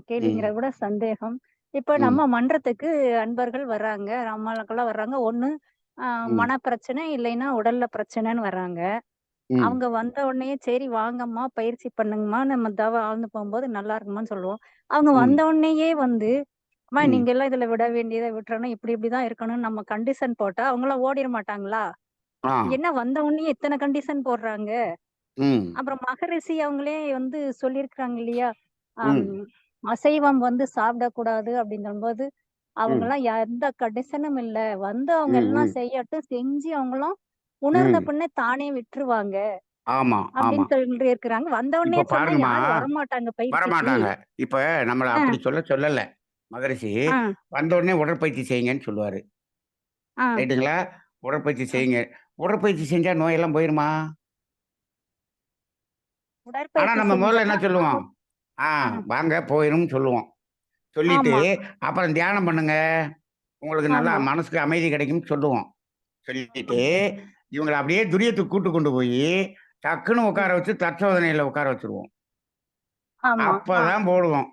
கேள்விங்கிறத விட சந்தேகம். இப்ப நம்ம மன்றத்துக்கு அன்பர்கள் வர்றாங்க, அம்மாக்கெல்லாம் வர்றாங்க. ஒண்ணு மனப்பிரச்சனை இல்லைன்னா உடல்ல பிரச்சனைன்னு வர்றாங்க. அவங்க வந்த உடனே சரி வாங்கம்மா பயிற்சி பண்ணுங்கம்மா, நம்ம தவ ஆழ்ந்து போகும்போது நல்லா இருக்குமான்னு சொல்லுவோம். அவங்க வந்த உடனேயே அம்மா நீங்க எல்லாம் இதுல விட வேண்டியதை விட்டுறணும், இப்படி இப்படிதான் இருக்கணும்னு நம்ம கண்டிஷன் போட்டா அவங்களாம் ஓடிட மாட்டாங்களா? என்ன வந்த உடனே இத்தனை கண்டிஷன் போடுறாங்க. அப்புறம் மகரிஷி அவங்களே சொல்லியிருக்கிறாங்க இல்லையா, அசைவம் சாப்பிடக்கூடாது அப்படின்னு போது அவங்க எல்லாம் எந்த கண்டிஷனும் இல்ல, அவங்க எல்லாம் செய்யட்டும், செஞ்சு அவங்களும் உணர்ந்த பின்ன தானே விட்டுருவாங்க அப்படின்னு சொல்லி இருக்கிறாங்க. வந்த உடனே சொன்னா யாரும் வரமாட்டாங்க வரமாட்டாங்க. இப்ப நம்மள அப்படி சொல்லல மகரிஷி. வந்த உடனே உடற்பயிற்சி செய்யுங்கன்னு சொல்லுவாரு. ரைட்டுங்களா? உடற்பயிற்சி செய்யுங்க. உடற்பயிற்சி செஞ்சா நோயெல்லாம் போயிருமா? ஆனா நம்ம முதல்ல என்ன சொல்லுவோம், வாங்க போயிரும் சொல்லுவோம். சொல்லிட்டு அப்புறம் தியானம் பண்ணுங்க, உங்களுக்கு நல்லா மனசுக்கு அமைதி கிடைக்கும் சொல்லுவோம். சொல்லிட்டு இவங்களை அப்படியே துரியத்துக்கு கூட்டு கொண்டு போய் டக்குன்னு உட்கார வச்சு தற்சோதனையில உட்கார வச்சிருவோம். அப்பதான் போடுவோம்.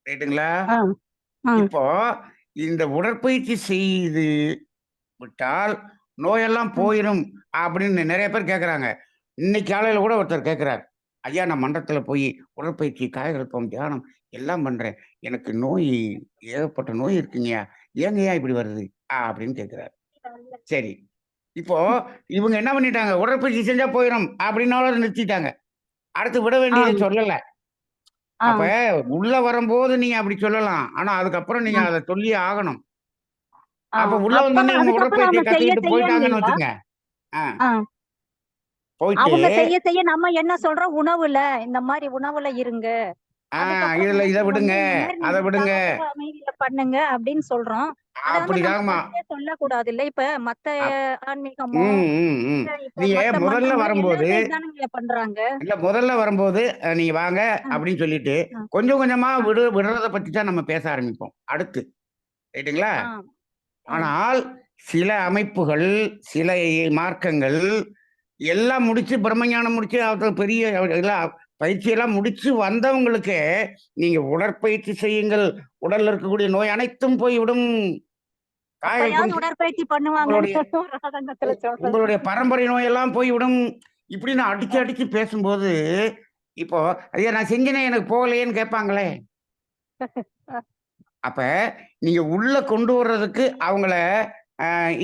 ரைட்டுங்களா? இப்போ இந்த உடற்பயிற்சி செய்து விட்டால் நோயெல்லாம் போயிடும் அப்படின்னு நிறைய பேர் கேட்கறாங்க. இன்னைக்கு காலையில கூட ஒருத்தர் கேட்கிறார், ஐயா நான் மன்றத்துல போய் உடற்பயிற்சி, காயகல்பம், தியானம் எல்லாம் பண்றேன், எனக்கு நோய் ஏகப்பட்ட நோய் இருக்குங்கய்யா, ஏங்கய்யா இப்படி வருது அப்படின்னு கேட்கிறார். சரி, இப்போ இவங்க என்ன பண்ணிட்டாங்க, உடற்பயிற்சி செஞ்சா போயிடும் அப்படின்னாலும் நிறுத்திட்டாங்க. அடுத்து விட வேண்டியதை சொல்லல. அப்ப உள்ள வரும்போது நீங்க அப்படி சொல்லலாம், ஆனா அதுக்கப்புறம் நீங்க அதை சொல்லி ஆகணும். அப்ப உள்ள வந்தோடனே இவங்க உடற்பயிற்சி கத்துக்கிட்டு போயிட்டாங்கன்னு வச்சுங்க, அவங்க செய்ய செய்ய நம்ம என்ன சொல்றோம், உணவுல இந்த மாதிரி உணவுல இருங்க, இதுல இதை விடுங்க, அதை விடுங்க, அமைதியில பண்ணுங்க அப்படின்னு சொல்றோம். அப்படிதாங்கம்மா சொல்லக்கூடாது இல்ல. இப்ப மத்த ஆன்மீகமோ நீங்க முதல்ல வரும்போது பண்றாங்க இல்ல, முதல்ல வரும்போது நீங்க வாங்க அப்படின்னு சொல்லிட்டு கொஞ்சம் கொஞ்சமா விடுறத பத்தி தான் நம்ம பேச ஆரம்பிப்போம் அடுத்து. ரைட்டுங்களா? ஆனால் சில அமைப்புகள், சில மார்க்கங்கள் எல்லாம் முடிச்சு பிரம்மஞானம் முடிச்சு பெரிய பயிற்சியெல்லாம் முடிச்சு வந்தவங்களுக்கு நீங்க உடற்பயிற்சி செய்யுங்கள், உடல்ல இருக்கக்கூடிய நோய் அனைத்தும் போய்விடும். உடற்பயிற்சி பண்ணுவாங்க, உங்களுடைய பரம்பரை நோயெல்லாம் போய்விடும் இப்படின்னு அடிச்சு அடிச்சு பேசும்போது, இப்போ ஐயா நான் செஞ்சேனே எனக்கு போகலையேன்னு கேட்பாங்களே. அப்ப நீங்க உள்ள கொண்டு வர்றதுக்கு அவங்கள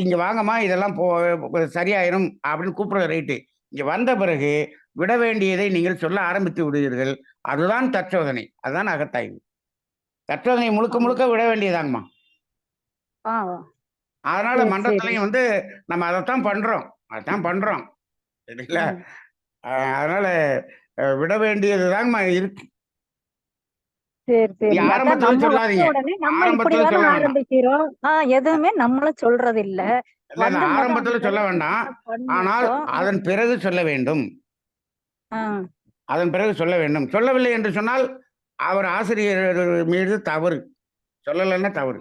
இங்க வாங்கம்மா இதெல்லாம் சரியாயிரும் அப்படின்னு கூப்பிடுற ரைட்டு. இங்க வந்த பிறகு விட வேண்டியதை நீங்கள் சொல்ல ஆரம்பித்து விடுவீர்கள். அதுதான் தற்சோதனை, அதுதான் அகத்தாய்வு. தற்சோதனை முழுக்க முழுக்க விட வேண்டியதாங்கம்மா. அதனால மன்றத்திலையும் நம்ம அதைத்தான் பண்றோம் சரிங்களா? அதனால விட வேண்டியதுதாங்கம்மா இருக்கு. ஆரம்பத்துல சொல்லாதீங்க, ஆரம்பத்துல சொல்ல வேண்டாம், எதுவுமே நம்மளும் சொல்றது இல்ல, ஆரம்பத்துல சொல்ல வேண்டாம். ஆனால் அதன் பிறகு சொல்ல வேண்டும், அதன் பிறகு சொல்ல வேண்டும். சொல்லவில்லை என்று சொன்னால் அவர் ஆசிரியர் மீது தவறு, சொல்லலைன்னா தவறு.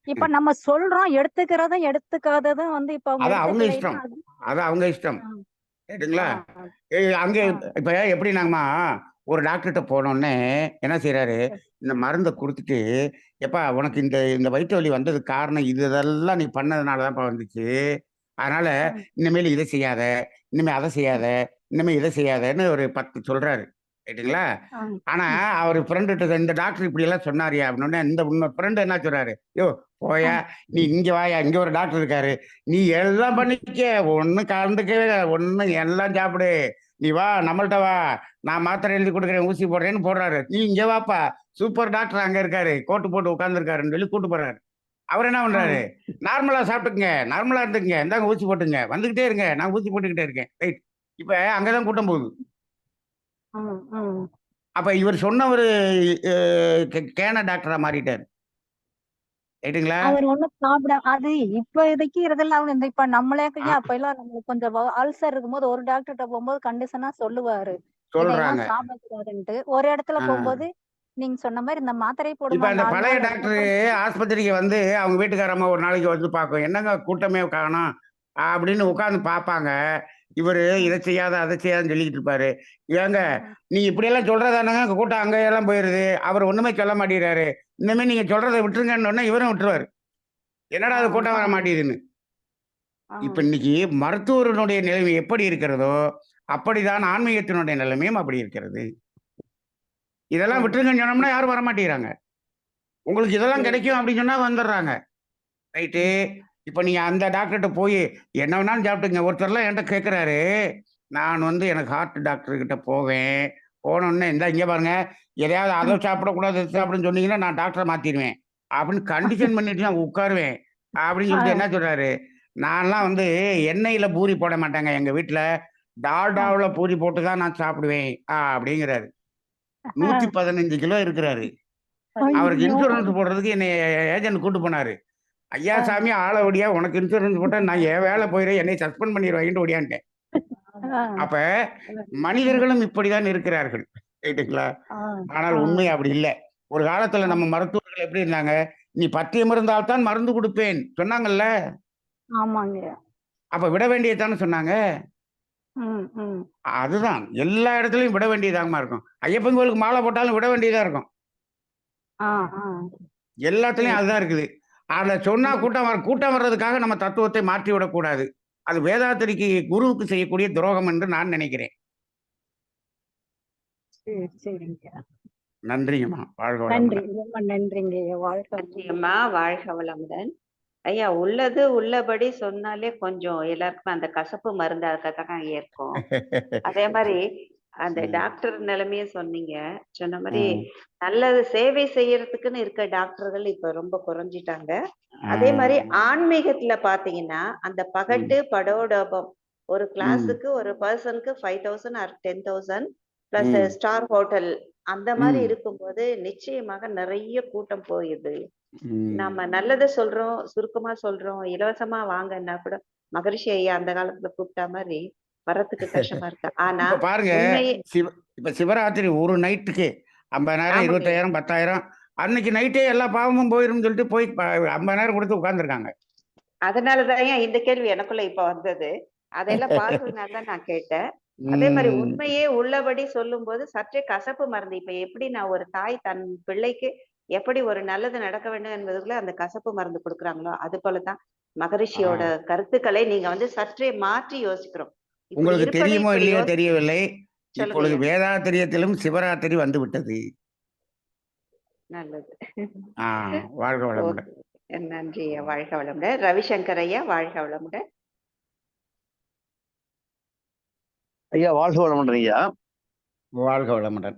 இப்ப நம்ம சொல்றோம், எடுத்துக்கிறதும் எடுத்துக்காததும் இப்ப அது அவங்க இஷ்டம், அது அவங்க இஷ்டம். ரைட்டுங்களா? ஆ அங்கே ஆ இப்ப எப்படினாங்கம்மா, ஒரு டாக்டர்ட்ட போனோனே என்ன செய்றாரு, சரி. இந்த மருந்த குடுத்துட்டு, "எப்பா உனக்கு இந்த இந்த வயிற்று வலி வந்ததுக்கு காரணம் இது இதெல்லாம் நீ பண்ணதுனால தான்ப்பா வந்துச்சு. அதனால ம், இனிமேல் இத செய்யாத, இனிமே அத செய்யாத, ம், இனிமே இத செய்யாதன்னு" ஒரு 10 சொல்றாரு. ரைட்டுங்களா? ஆ, ஆனா ம், அவரு ஃப்ரெண்டுட்ட "இந்த டாக்டர் இப்படியெல்லாம் சொன்னாருயா" அப்படின்னோனே, இந்த இன்னொரு ஃப்ரெண்ட் என்ன சொல்றாரு, "யோவ் ஆ, போயா, நீ இங்க வாயா, இங்க ஒரு டாக்டர் இருக்காரு. நீ எல்லாம் ம், பண்ணிக்க, ஒண்ணும் கலந்துக்கவே இல்ல, ஒண்ணும் எல்லாம் சாப்பிடு. நீ வா, நம்மள்ட்ட வா. நான் மாத்திரை எழுதி குடுக்குறேன், ஊசி போடுறேன்னு" போடுறாரு. "நீ இங்க வாப்பா, சூப்பர் டாக்டர் அங்க இருக்காரு. கோட்டு போட்டு உட்கார்ந்திருக்காருன்னு" சொல்லி கூட்டு போறாரு. அவரு என்ன ஆ, பண்றாரு, "நார்மலா சாப்பிட்டுக்கங்க, நார்மலா இருந்துக்கங்க. இந்தாங்க ஊசி போட்டுங்க. வந்துகிட்டே இருங்க. நான் ஊசி போட்டுக்கிட்டே இருக்கேன்." ரைட். இப்ப அங்க தான் கூட்டம் போகுது. ம், ம். அப்ப இவர் சொன்னவரு அ கேன டாக்டரா மாறிட்டாரு. ரைட்டுங்களா? அவர் ஒண்ணும் அது இப்போதைக்கு இதெல்லாம் இந்த இப்ப நம்மளே ஆ அப்ப எல்லாம் நம்மளுக்கு கொஞ்சம் அல்சர் இருக்கும்போது ஒரு டாக்டர்கிட்ட போகும்போது கண்டிஷனா சொல்லுவாரு சொல்றாங்க. இதையெல்லாம் சாப்பிடக்கூடாதுன்ட்டு. ஒரு இடத்துல ஆ. போகும்போது நீங்க சொன்ன மாதிரி இந்த மாத்திரை இப்ப போடுமா அந்த 4 பழைய நாள் டாக்டரு அதுக்கப்புறம் ஆஸ்பத்திரிக்கு வந்து அவங்க வீட்டுக்காரம்மா ஒரு நாளைக்கு வந்து பார்க்கும். "என்னங்க கூட்டமே காணோம்" அப்படின்னு உட்கார்ந்து பார்ப்பாங்க. இவரு இத ம், செய்யாத, அத செய்யாதன்னு சொல்லிக்கிட்டு இருப்பாரு. "ஏங்க, ம், நீங்க இப்படியெல்லாம் சொல்றதானங்க கூட்டம் அங்கெல்லாம் போயிருது. அவர் ஒண்ணுமே சொல்ல மாட்டேங்கிறாரு. இனிமே நீங்க சொல்றத விட்டுருங்கன்னோனே இவரும் விட்டுருவாரு. என்னடா ஆ, அது கூட்டம் ஆ, வர மாட்டேங்குதுன்னு. ஆ, இப்ப இன்னைக்கு மருத்துவர்களுடைய நிலைமை எப்படி இருக்கிறதோ, அப்படிதான் ஆன்மீகத்தினுடைய நிலைமையும் அப்படி இருக்கிறது. இதெல்லாம் சரி விட்டுருங்கன்னு சொன்னோம்னா யாரும் வரமாட்டேங்கிறாங்க. உங்களுக்கு இதெல்லாம் சரி கிடைக்கும் அப்படின்னு சொன்னா வந்துடுறாங்க. ரைட்டு. இப்ப நீங்க அந்த டாக்டர்ட்ட போயி, என்ன வேணாலும் சாப்பிட்டுக்கங்க. ஒருத்தர்லாம் என்ட்ட கேட்கிறாரு, நான் வந்து எனக்கு ஹார்ட் டாக்டர் கிட்ட போவேன். போனோனே, "இந்தா இங்க பாருங்க, எதையாவது அத ம், சாப்பிடக்கூடாது, இத சாப்பிடுன்னு சொன்னீங்கன்னா, நான் டாக்டர மாத்திருவேன்." அப்படின்னு கண்டிஷன் பண்ணிட்டு நான் உட்காருவேன். அப்படின்னு ஆ, சொல்லிட்டு என்ன சொல்றாரு, "நான்லாம் வந்து எண்ணெயில பூரி போட மாட்டேங்க எங்க வீட்ல. ஆ, டால்டாவுல பூரி போட்டு தான் நான் சாப்பிடுவேன்." அப்படிங்கிறாரு. ஆ. 115 கிலோ இருக்கிறாரு. அவருக்கு ஐயோ இன்சூரன்ஸ் போடுறதுக்கு என்னைய ஏஜென்ட் கூட்டு போனாரு. ஐயா ஆ, சாமி ஆள ஒடியா உனக்கு இன்சூரன்ஸ் போட்டா நான் என் வேலை போயிரும் என்னை சஸ்பெண்ட் பண்ணிடுவாங்கன்னு ஓடியான்ட்டேன். ஆ, அப்ப மனிதர்களும் இப்படிதான் இருக்கிறார்கள். ரைட்டுங்களா? ஆ, ஆனால் ஆ, உண்மை அப்படி இல்ல. ஒரு காலத்துல ஆ, நம்ம மருத்துவர்கள் எப்படி இருந்தாங்க? "நீ பத்தியம் இருந்தால் தான் மருந்து குடுப்பேன்" சொன்னாங்கல்ல. ஆமாங்க அப்ப விட வேண்டியது தானே சொன்னாங்க. ம் ம் அதுதான். எல்லா இடத்துலயும் விட வேண்டியதாங்கமா இருக்கும். ஐயப்பன் கோயிலுக்கு மாலை போட்டாலும் விட வேண்டியதா இருக்கும். ஆ ஆ எல்லாத்துலயும் சரி அதுதான் இருக்குது. அத சொன்னா ம் கூட்டம் வர்றதுக்காக நம்ம தத்துவத்தை மாற்றி விடக்கூடாது. அது வேதாத்திரிக்கு குருவுக்கு செய்யக்கூடிய துரோகம் என்று நான் நினைக்கிறேன். சரி சரிங்க நன்றிங்கம்மா. வாழ்க நன்றி வளமுடன். ரொம்ப நன்றிங்க வாழ்க நன்றி வளமுடன். அம்மா. வாழ்க வளமுடன். ஐயா, உள்ளது உள்ளபடி சொன்னாலே கொஞ்சம் எல்லாருக்குமே அந்த கசப்பு மருந்து அதுக்காகத்தான் ஏற்கும். அதே மாரி அந்த ம். டாக்டர் நிலைமைய சொன்னீங்க. சொன்ன மாரி ம். நல்லது சேவை செய்யறதுக்குன்னு இருக்க டாக்டர்கள் இப்ப ரொம்ப குறைஞ்சிட்டாங்க. ஆ. அதே மாரி ஆன்மீகத்துல பாத்தீங்கன்னா, அந்த பகட்டு, ம். படோடபம் ஒரு ம். கிளாஸுக்கு ஒரு பெர்சனுக்கு 5000 ஆர் 10,000 பிளஸ் ம். ஸ்டார் ஹோட்டல் அந்த மாரி ம். இருக்கும்போது நிச்சயமாக நெறைய கூட்டம் போயிருது. ம். நம்ம நல்லத சொல்றோம், சுருக்கமா சொல்றோம், இலவசமா வாங்கன்னா கூட மகரிஷி ஐயா அந்த காலத்துல கூப்பிட்டா மாரி வர்றதுக்கு கஷ்டமா இருக்கு. ஆனா இப்ப பாருங்க, உண்மையே சிவ இப்ப சிவராத்திரி ஒரு நைட்டுக்கு 50,000, ஆமாங்கய்யா. 25,000, 10,000 அன்னைக்கு நைட்டே எல்லா பாவமும் போயிரும்னு சொல்லிட்டு போய் 50,000 குடுத்து உட்கார்ந்துருக்காங்க. அதனால தான்யா இந்த கேள்வி எனக்குள்ள இப்ப வந்தது. அதெல்லாம் பார்த்ததுனால தான் நான் கேட்டேன். அதே மாரி ம். உண்மையே உள்ளபடி சொல்லும்போது சற்றே கசப்பு மருந்து இப்ப எப்படி நான் ஒரு தாய் தன் பிள்ளைக்கு எப்படி ஒரு நல்லது நடக்க வேண்டும் என்பதற்குள்ள அந்த கசப்பு மருந்து குடுக்குறாங்களோ, அது போல தான் ஆ. மகரிஷியோட கருத்துக்களை நீங்க வந்து சற்றே மாற்றி யோசிக்கிறோம். இப்படி உங்களுக்கு இருப்பதை தெரியுமோ இப்படி இல்லையோ தெரியவில்லை. சொல்லுங்க இப்பொழுது ஐயா. வேதாத்திரியத்திலும் சிவராத்திரி வந்துவிட்டது. நல்லது. ஆ. வாழ்க வளமுடன். ஓகே. நன்றி ஐயா. வாழ்க வளமுடன். ரவிசங்கர் ஐயா வாழ்க வளமுடன். ஐயா வாழ்க வளமுடன் ஐயா. வாழ்க வளமுடன்.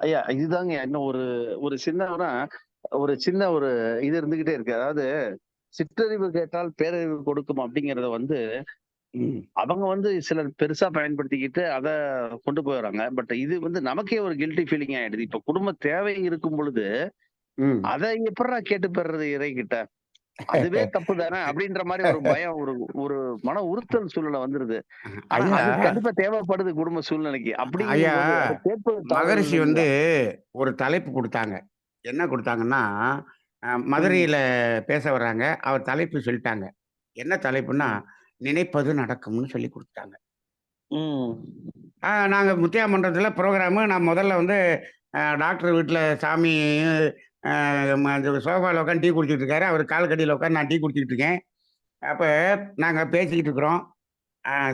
ஐயா இதுதாங்க இன்னும் ஒரு ஒரு ஒரு சின்ன ஒரு இது இருந்துகிட்டே இருக்கு. அதாவது சிற்றறிவு கேட்டால் பேரறிவு கொடுக்கும் அப்படிங்கிறத வந்து ம். அவங்க வந்து சிலர் பெருசா பயன்படுத்திக்கிட்டு அத கொண்டு போயிடுறாங்க. பட் இது வந்து நமக்கே ஒரு கில்ட்டி ஃபீலிங் ஆயிடுது. இப்ப குடும்ப தேவை இருக்கும் பொழுது, ம். அத எப்புட்றா கேட்டு பெறுறது இறைகிட்ட? அதுவே தப்பு தானே! அப்படின்ற மாரி ஒரு பயம், ஒரு ஒரு மன உறுத்தல் சூழ்நிலை வந்துருது. ஆனா ஐயா அது கண்டிப்பா தேவைப்படுது குடும்ப சூழ்நிலைக்கு. ஐயா அப்படிங்கும்போது அத கேட்பது தவறு மகரிஷி வந்து இல்லைங்களா? ஒரு தலைப்பு குடுத்தாங்க. என்ன குடுத்தாங்கன்னா, ம். மதுரையில பேச வர்றாங்க. அவர் தலைப்பு சொல்லிட்டாங்க. என்ன தலைப்புன்னா, ம். "நினைப்பது நடக்கும்னு" சொல்லி குடுத்துட்டாங்க. ம். நாங்க முத்தியா மன்றத்துல ப்ரோகிராமு நான் முதல்ல வந்து டாக்டர் வீட்ல சாமி சோஃபால உட்காந்து டீ குடிச்சிட்டு இருக்காரு. அவர் கால் கடியில உட்காந்து நான் டீ குடிச்சிட்டு இருக்கேன். அப்ப நாங்க பேசிக்கிட்டு இருக்கிறோம்.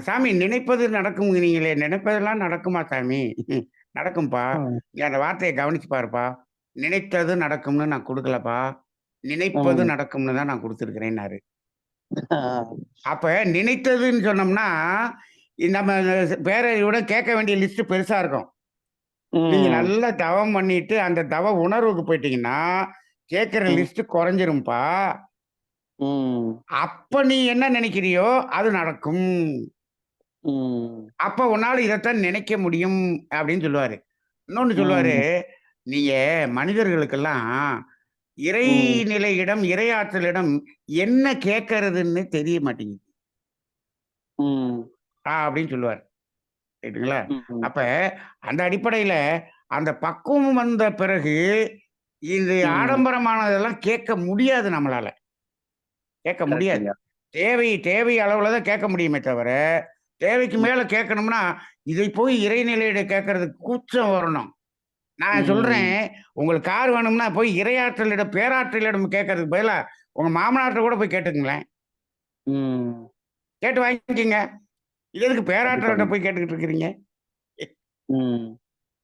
சாமி நினைப்பது நடக்கும்ங்கிறீங்களே, நினைப்பதெல்லாம் நடக்குமா சாமி? நடக்கும்பா. நீ அந்த வார்த்தைய கவனிச்சு பாருப்பா. நினைத்தது நடக்கும்னு நான் குடுக்கலப்பா. நினைப்பது ம். நடக்கும்னு தான் நான் குடுத்துருக்கிறேன்னாரு. அப்ப நினைத்ததுன்னு சொன்னோம்னா, நம்ம பேரறிவோட கேட்க வேண்டிய லிஸ்ட் பெருசா இருக்கும். நீங்க ம். நல்லா தவம் பண்ணிட்டு, அந்த தவ உணர்வுக்கு போயிட்டீங்கன்னா, கேட்கிற ம். லிஸ்ட் குறைஞ்சிரும்ப்பா. ம். அப்ப நீ என்ன நினைக்கிறியோ, அது நடக்கும். ம். அப்ப உன்னால இதத்தான் நினைக்க முடியும் அப்படின்னு சொல்லுவாரு. இன்னொன்னு சொல்லுவாரு, ம். நீங்க மனிதர்களுக்கெல்லாம் ம். இறைநிலையிடம், இறையாற்றலிடம் என்ன கேட்கறதுன்னு தெரிய மாட்டேங்குது. ம். அப்படின்னு சொல்லுவாரு. ரைட்டுங்களா? ம். அப்ப அந்த அடிப்படையில, அந்த பக்குவம் வந்த பிறகு, இது ம். ஆடம்பரமானதெல்லாம் கேட்க முடியாது நம்மளால. கேட்க முடியாது. கரெக்ட்டுங்க. தேவை அளவுல தான் கேட்க முடியுமே தவிர, தேவைக்கு ம். மேல கேட்கணும்னா, இதை போய் இறைநிலையிட கேட்கறதுக்கு கூச்சம் வரணும். நான் சொல்றேன், ம். உங்களுக்கு கார் வேணும்னா போய் இறையாற்றலிடம், பேராற்றலிடம் கேட்கறதுக்கு பதிலா, உங்க மாமனார்ட்ட கூட போய் கேட்டுக்கங்களேன். ம். கேட்டு வாங்கிக்கங்க. இது எதுக்கு பேராற்றல்ட்ட கண்டிப்பாங்க. போய் கேட்டுக்கிட்டு இருக்கிறீங்க? ம்.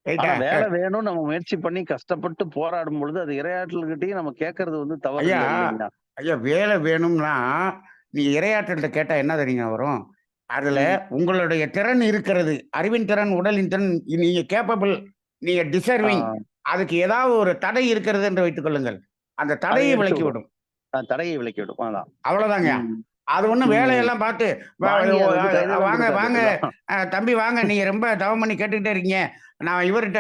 ரைட்டா? ஆனா வேலை வேணும்னு நம்ம முயற்சி பண்ணி கஷ்டப்பட்டு போராடும் பொழுது, அது இறையாற்றல்கிட்டயும் நம்ம கேட்கறது வந்து தவறு ஐயா, இல்லைங்களா? ஐயா வேலை வேணும்னா, நீங்க இறையாற்றல்ட்ட கேட்டா என்ன தெரியுங்க வரும்? அதுல ம். உங்களுடைய திறன் இருக்கிறது. அறிவின் திறன், உடலின் திறன், நீங்க கேப்பபிள், நீங்க ஆ. டிசர்விங். அதுக்கு ஏதாவது ஒரு தடை இருக்கிறது என்று வைத்துக் கொள்ளுங்கள். அந்த அதை தடையை எடுத்து விலக்கி விடும். விடும். தடையை விலக்கிவிடும். அதான். அவ்வளவுதாங்க. ம். அது ஒண்ணும் ம். வேலையெல்லாம் பார்த்து, வ வாங்கி ஒ அது வந்து கையிலலாம் வாங்க, குடுக்காது. வாங்க எல்லாம். தம்பி வாங்க. நீங்க ரொம்ப தவம் பண்ணி கேட்டுக்கிட்டே இருக்கீங்க. நான் இவர்ட்ட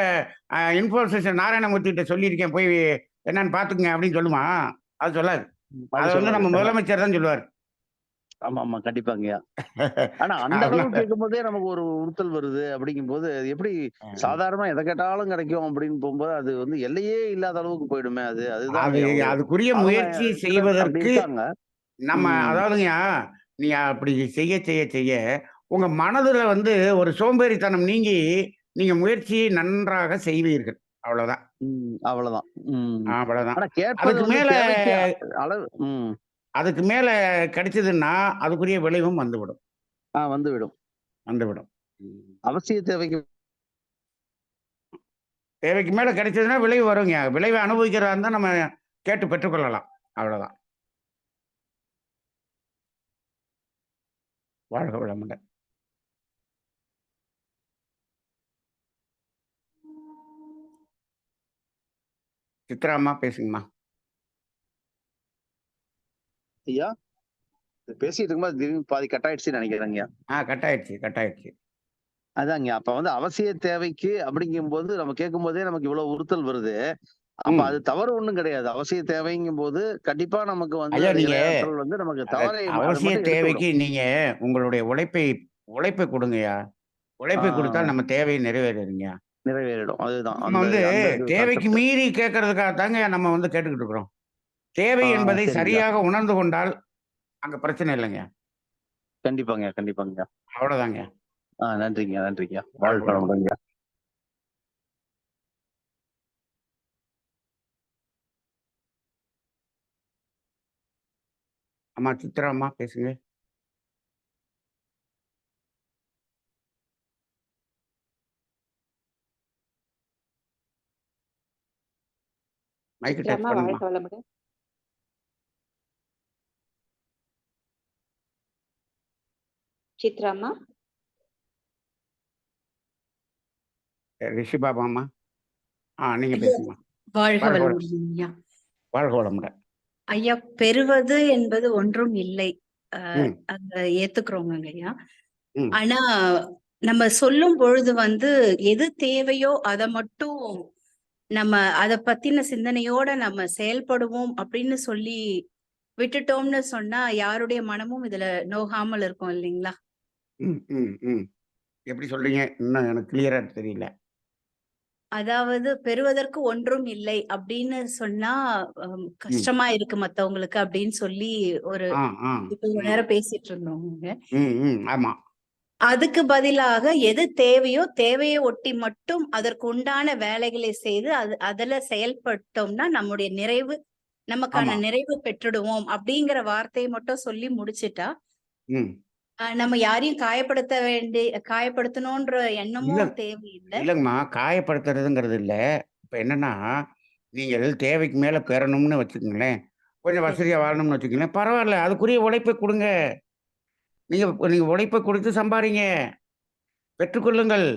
இன்ஃபோசிஸ் நாராயணமூர்த்திட்ட சொல்லியிருக்கேன். போய் என்னன்னு பார்த்துக்கங்க அப்படின்னு சொல்லுமா? அது சொல்லாது. அது அத வந்து சொல்லாது. நம்ம முதலமைச்சர் தான் சொல்லுவாரு. ஆமா, கண்டிப்பாங்கய்யா. ஆனா அந்த அதனால அளவுக்கு கேட்கும்போதே நமக்கு ஒரு உறுத்தல் வருது அப்படிங்கும்போது, அது எப்படி சாதாரணமா எத கேட்டாலும் கிடைக்கும் அப்படின்னு போகும்போது, அது வந்து எல்லையே இல்லாத அளவுக்கு போயிடுமே அது. அது அதுதாங்கய்யா ஒரு அதுக்குரிய அவங்க முயற்சி சிலர் அப்படி செய்வதற்கு இருக்காங்க. நம்ம ம். அதாவதுங்கய்யா, நீங்க அப்படி செய்ய, உங்க மனதுல வந்து ஒரு சோம்பேறித்தனம் நீங்கி, நீங்க முயற்சியை நன்றாக செய்வீர்கள். அவ்வளவுதான். ம். அவ்வளவுதான். ம். அவ்வளவுதான். ஆனா கேட்பது அதுக்கு வந்து மேல தேவைக்கு அளவு. ம். அதுக்கு மேல கிடைச்சதுன்னா, அதுக்குரிய விளைவும் வந்துவிடும். வந்துவிடும். வந்துவிடும். ம். அவசிய தேவைக்கு தேவைக்கு மேல கிடைச்சதுன்னா விளைவு வருங்க. விளைவை அனுபவிக்கிறதா இருந்தா நம்ம கேட்டு பெற்றுக்கொள்ளலாம். அவ்வளவுதான். வாழ்க வளமுடன். சித்ரா அம்மா பேசுங்கம்மா. ஐயா, பேசிட்டு இருக்கும்போது திடீர்னு பாதி கட் ஆயிடுச்சுன்னு நினைக்கிறேங்கய்யா. கட் ஆயிடுச்சு. அதாங்கய்யா. அப்ப வந்து அவசிய தேவைக்கு அப்படிங்கும்போது நம்ம கேட்கும்போதே நமக்கு இவ்வளவு உறுத்தல் வருது. அப்ப அது ம். தவறு ஒண்ணும் கிடையாது. அவசிய தேவைங்கும்போது கண்டிப்பா நமக்கு வந்து ஐயா அது நீங்க இறையாற்றல் வந்து நமக்கு அத தவறை அது அவசிய மட்டும் எடுத்து விடும். தேவைக்கு நீங்க உங்களுடைய உழைப்பை குடுங்கய்யா. ஆ உழைப்பை குடுத்தா நம்ம தேவை நிறைவேறுங்க. நிறைவேறிடும். அதுதான். நம்ம அந்த வந்து அந்த இது தேவைக்கு கான்செப்ட். மீறி கேட்கறதுக்காக தாங்க நம்ம வந்து கேட்டுக்கிட்டு இருக்கிறோம். தேவை என்பதை சரிங்கய்யா. சரியாக உணர்ந்து கொண்டால், அங்க பிரச்சனை இல்லைங்க. கண்டிப்பாங்கய்யா. அவ்வளவுதாங்க. நன்றிங்கய்யா. வாழ்க வாழ்க வளமுடன். வளமுடன்யா. அம்மா சித்ரா அம்மா பேசுங்க. மைக் டச் சித்ராம்மா பண்ணுங்கம்மா. வாழ்க வளமுடன். சித்ராம்மா ரிஷி பாபா அம்மா. நீங்க ஐயா, பேசுங்கம்மா. வாழ்க வாழ்க வளம். வளமுடன் ஐயா. வாழ்க வளமுடன். ஐயா, பெறுவது என்பது ஒன்றும் இல்லை. ம். அத ஏத்துக்கிறோங்க ஐயா. ம். ஆனா நம்ம சொல்லும் பொழுது வந்து எது தேவையோ அத மட்டும் நம்ம அத பத்தின சிந்தனையோட நம்ம செயல்படுவோம் அப்படின்னு சொல்லி விட்டுட்டோம்னு சொன்னா யாருடைய மனமும் இதுல நோகாமல் இருக்கும் இல்லைங்களா? ம். ம். ம். எப்படி சொல்றீங்க? இன்னும் எனக்கு கிளியரா தெரியல. அதாவது பெறுவதற்கு ஒன்றும் இல்லை அப்படின்னு சொன்னா ம். கஷ்டமா இருக்கு மத்தவங்களுக்கு அப்படின்னு சொல்லி ஒரு ஆ, ஆ, இப்ப இவ்வளவு ம். நேரம் பேசிட்டு இருந்தோங்க. ம். ஆமா. அதுக்கு பதிலாக எது தேவையோ தேவையை ஒட்டி மட்டும் அதற்கு உண்டான வேலைகளை செய்து அதுல செயல்பட்டோம்னா நம்முடைய நிறைவு, நமக்கான நிறைவு பெற்றுடுவோம் அப்படிங்கிற வார்த்தையை மட்டும் சொல்லி முடிச்சிட்டா நம்ம யாரையும் காயப்படுத்தணும்ன்ற எண்ணமும் தேவையில்லை. இல்லைங்கம்மா, காயப்படுத்துறதுங்கிறது இல்லை. இப்ப என்னன்னா, நீங்கள் தேவைக்கு மேல பெறணும்னு வச்சுக்கோங்களேன், கொஞ்சம் வசதியா வாழணும்னு வச்சுக்கோங்களேன், பரவாயில்ல, அதுக்குரிய உழைப்பை கொடுங்க. நீங்க நீங்க உழைப்பை கொடுத்து சம்பாதிங்க, பெற்றுக்கொள்ளுங்கள்.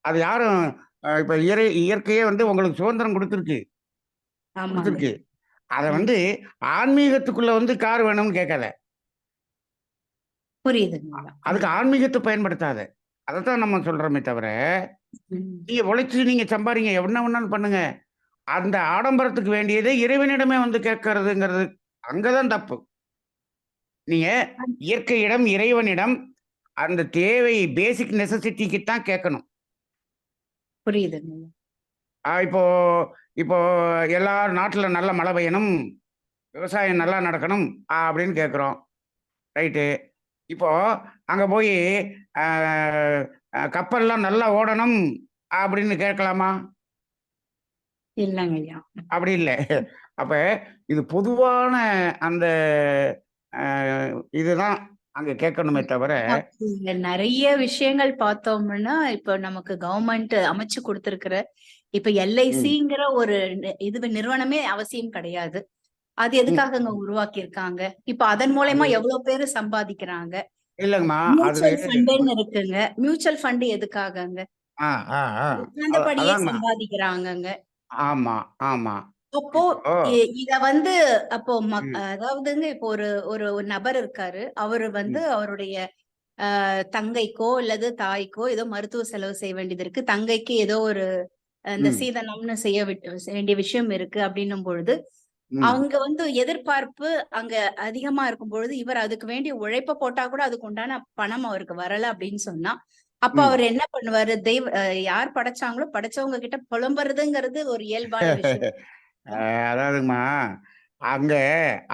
அது யாரும் இப்ப இயற்கையே உங்களுக்கு சுதந்திரம் கொடுத்துருக்கு. அதை ஆன்மீகத்துக்குள்ள கார் வேணும்னு கேட்காத, புரியுது. அதுக்கு ஆன்மீகத்தை பயன்படுத்தாத. அதைத்தான் நம்ம சொல்றோமே தவிர, நீங்க உழைச்சு நீங்க சம்பாதிங்க, என்ன வேணாலும் பண்ணுங்க. அந்த ஆடம்பரத்துக்கு வேண்டியதை இறைவனிடமே கேட்கறதுங்கிறது அங்கதான் தப்பு. நீங்க இயற்கையிடம், இறைவனிடம் அந்த தேவை, பேசிக் நெசசிட்டிக்கு தான் கேட்கணும். புரியுது. இப்போ இப்போ எல்லா நாட்டுல நல்ல மழை பெய்யணும், விவசாயம் நல்லா நடக்கணும் அப்படின்னு கேட்குறோம். ரைட்டு. இப்போ அங்க போய் கப்பல்லாம் நல்லா ஓடணும் அப்படின்னு கேட்கலாமா? இல்லைங்க ஐயா, அப்படி இல்லை. அப்ப இது பொதுவான அந்த இதுதான் அங்க கேட்கணுமே தவிர, நிறைய விஷயங்கள் பார்த்தோம்னா இப்ப நமக்கு கவர்மெண்ட் அமைச்சு கொடுத்திருக்கிற இப்ப எல்ஐசிங்கிற ஒரு நிறுவனமே அவசியம் கிடையாது. அது எதுக்காக உருவாக்கி இருக்காங்க? இப்ப அதன் மூலமா எவ்வளவு பேரு சம்பாதிக்கிறாங்க? இல்லங்கம்மா, மியூச்சுவல் ஃபண்டுன்னு இருக்குங்க. மியூச்சுவல் ஃபண்ட் எதுக்காகங்க? உட்கார்ந்தபடியே சம்பாதிக்கிறாங்கங்க. ஆமா ஆமா. அப்போ இத அப்போ அதாவதுங்க, இப்போ ஒரு நபர் இருக்காரு. அவரு அவருடைய தங்கைக்கோ அல்லது தாய்க்கோ ஏதோ மருத்துவ செலவு செய்ய வேண்டியது இருக்கு. தங்கைக்கு ஏதோ ஒரு அந்த சீதனம்னு செய்ய வேண்டிய விஷயம் இருக்கு அப்படின்னும் பொழுது, அவங்க எதிர்பார்ப்பு அங்க அதிகமா இருக்கும் பொழுது, இவர் அதுக்கு வேண்டிய உழைப்ப போட்டா கூட அதுக்கு உண்டான பணம் அவருக்கு வரல அப்படின்னு சொன்னா, அப்ப அவர் என்ன பண்ணுவாரு? யார் படைச்சாங்களோ படைச்சவங்க கிட்ட புலம்புறதுங்கிறது ஒரு இயல்பான விஷயம். அதாவதுமா, அங்க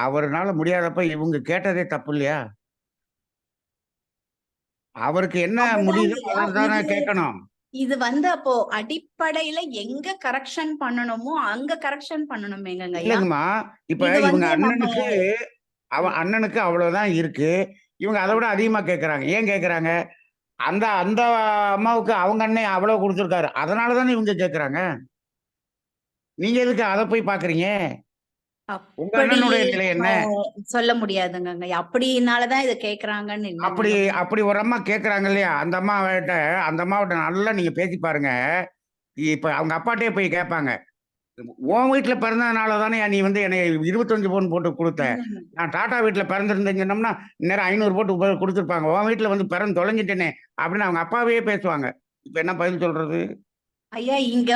அவர்னால முடியாதப்ப இவங்க கேட்டதே தப்பு இல்லையா? அவருக்கு என்ன முடியுதோ அதான் கேட்கணும். இது அப்போ அடிப்படையில எங்க கரெக்ஷன் பண்ணணுமோ அங்க கரெக்ஷன் பண்ணணுமேங்க. இல்லங்கம்மா, இப்ப இவங்க அண்ணனுக்கு அவ்வளவுதான் இருக்கு. இவங்க அதை விட அதிகமா கேட்கறாங்க. ஏன் கேட்கறாங்க? அந்த அந்த அம்மாவுக்கு அவங்க அண்ணன் அவ்வளவு கொடுத்துருக்காரு, அதனாலதானே இவங்க கேட்கறாங்க. நீங்க எதுக்கு அதை போய் பாக்குறீங்க? உங்க அண்ணனுடைய நிலை என்ன? சொல்ல முடியாதுங்க. அப்படினாலதான் இதை கேக்குறாங்கன்னு. அப்படி ஒரு அம்மா கேக்குறாங்க இல்லையா? அந்த அம்மாவிட்ட நல்லா நீங்க பேசி பாருங்க. இப்ப அவங்க அப்பாட்டே போய் கேட்பாங்க, உன் வீட்டுல பிறந்ததுனால தானே நீ என்னை 25 பவுன் போட்டு கொடுத்த. நான் டாடா வீட்டுல பிறந்திருந்தேன்னு சொன்னோம்னா நேரம் 500 போட்டு கொடுத்துருப்பாங்க. உன் வீட்டுல பிறந்து தொலைஞ்சிட்டேனே அப்படின்னு அவங்க அப்பாவே பேசுவாங்க. இப்ப என்ன பதில் சொல்றது? ஐயா, இங்க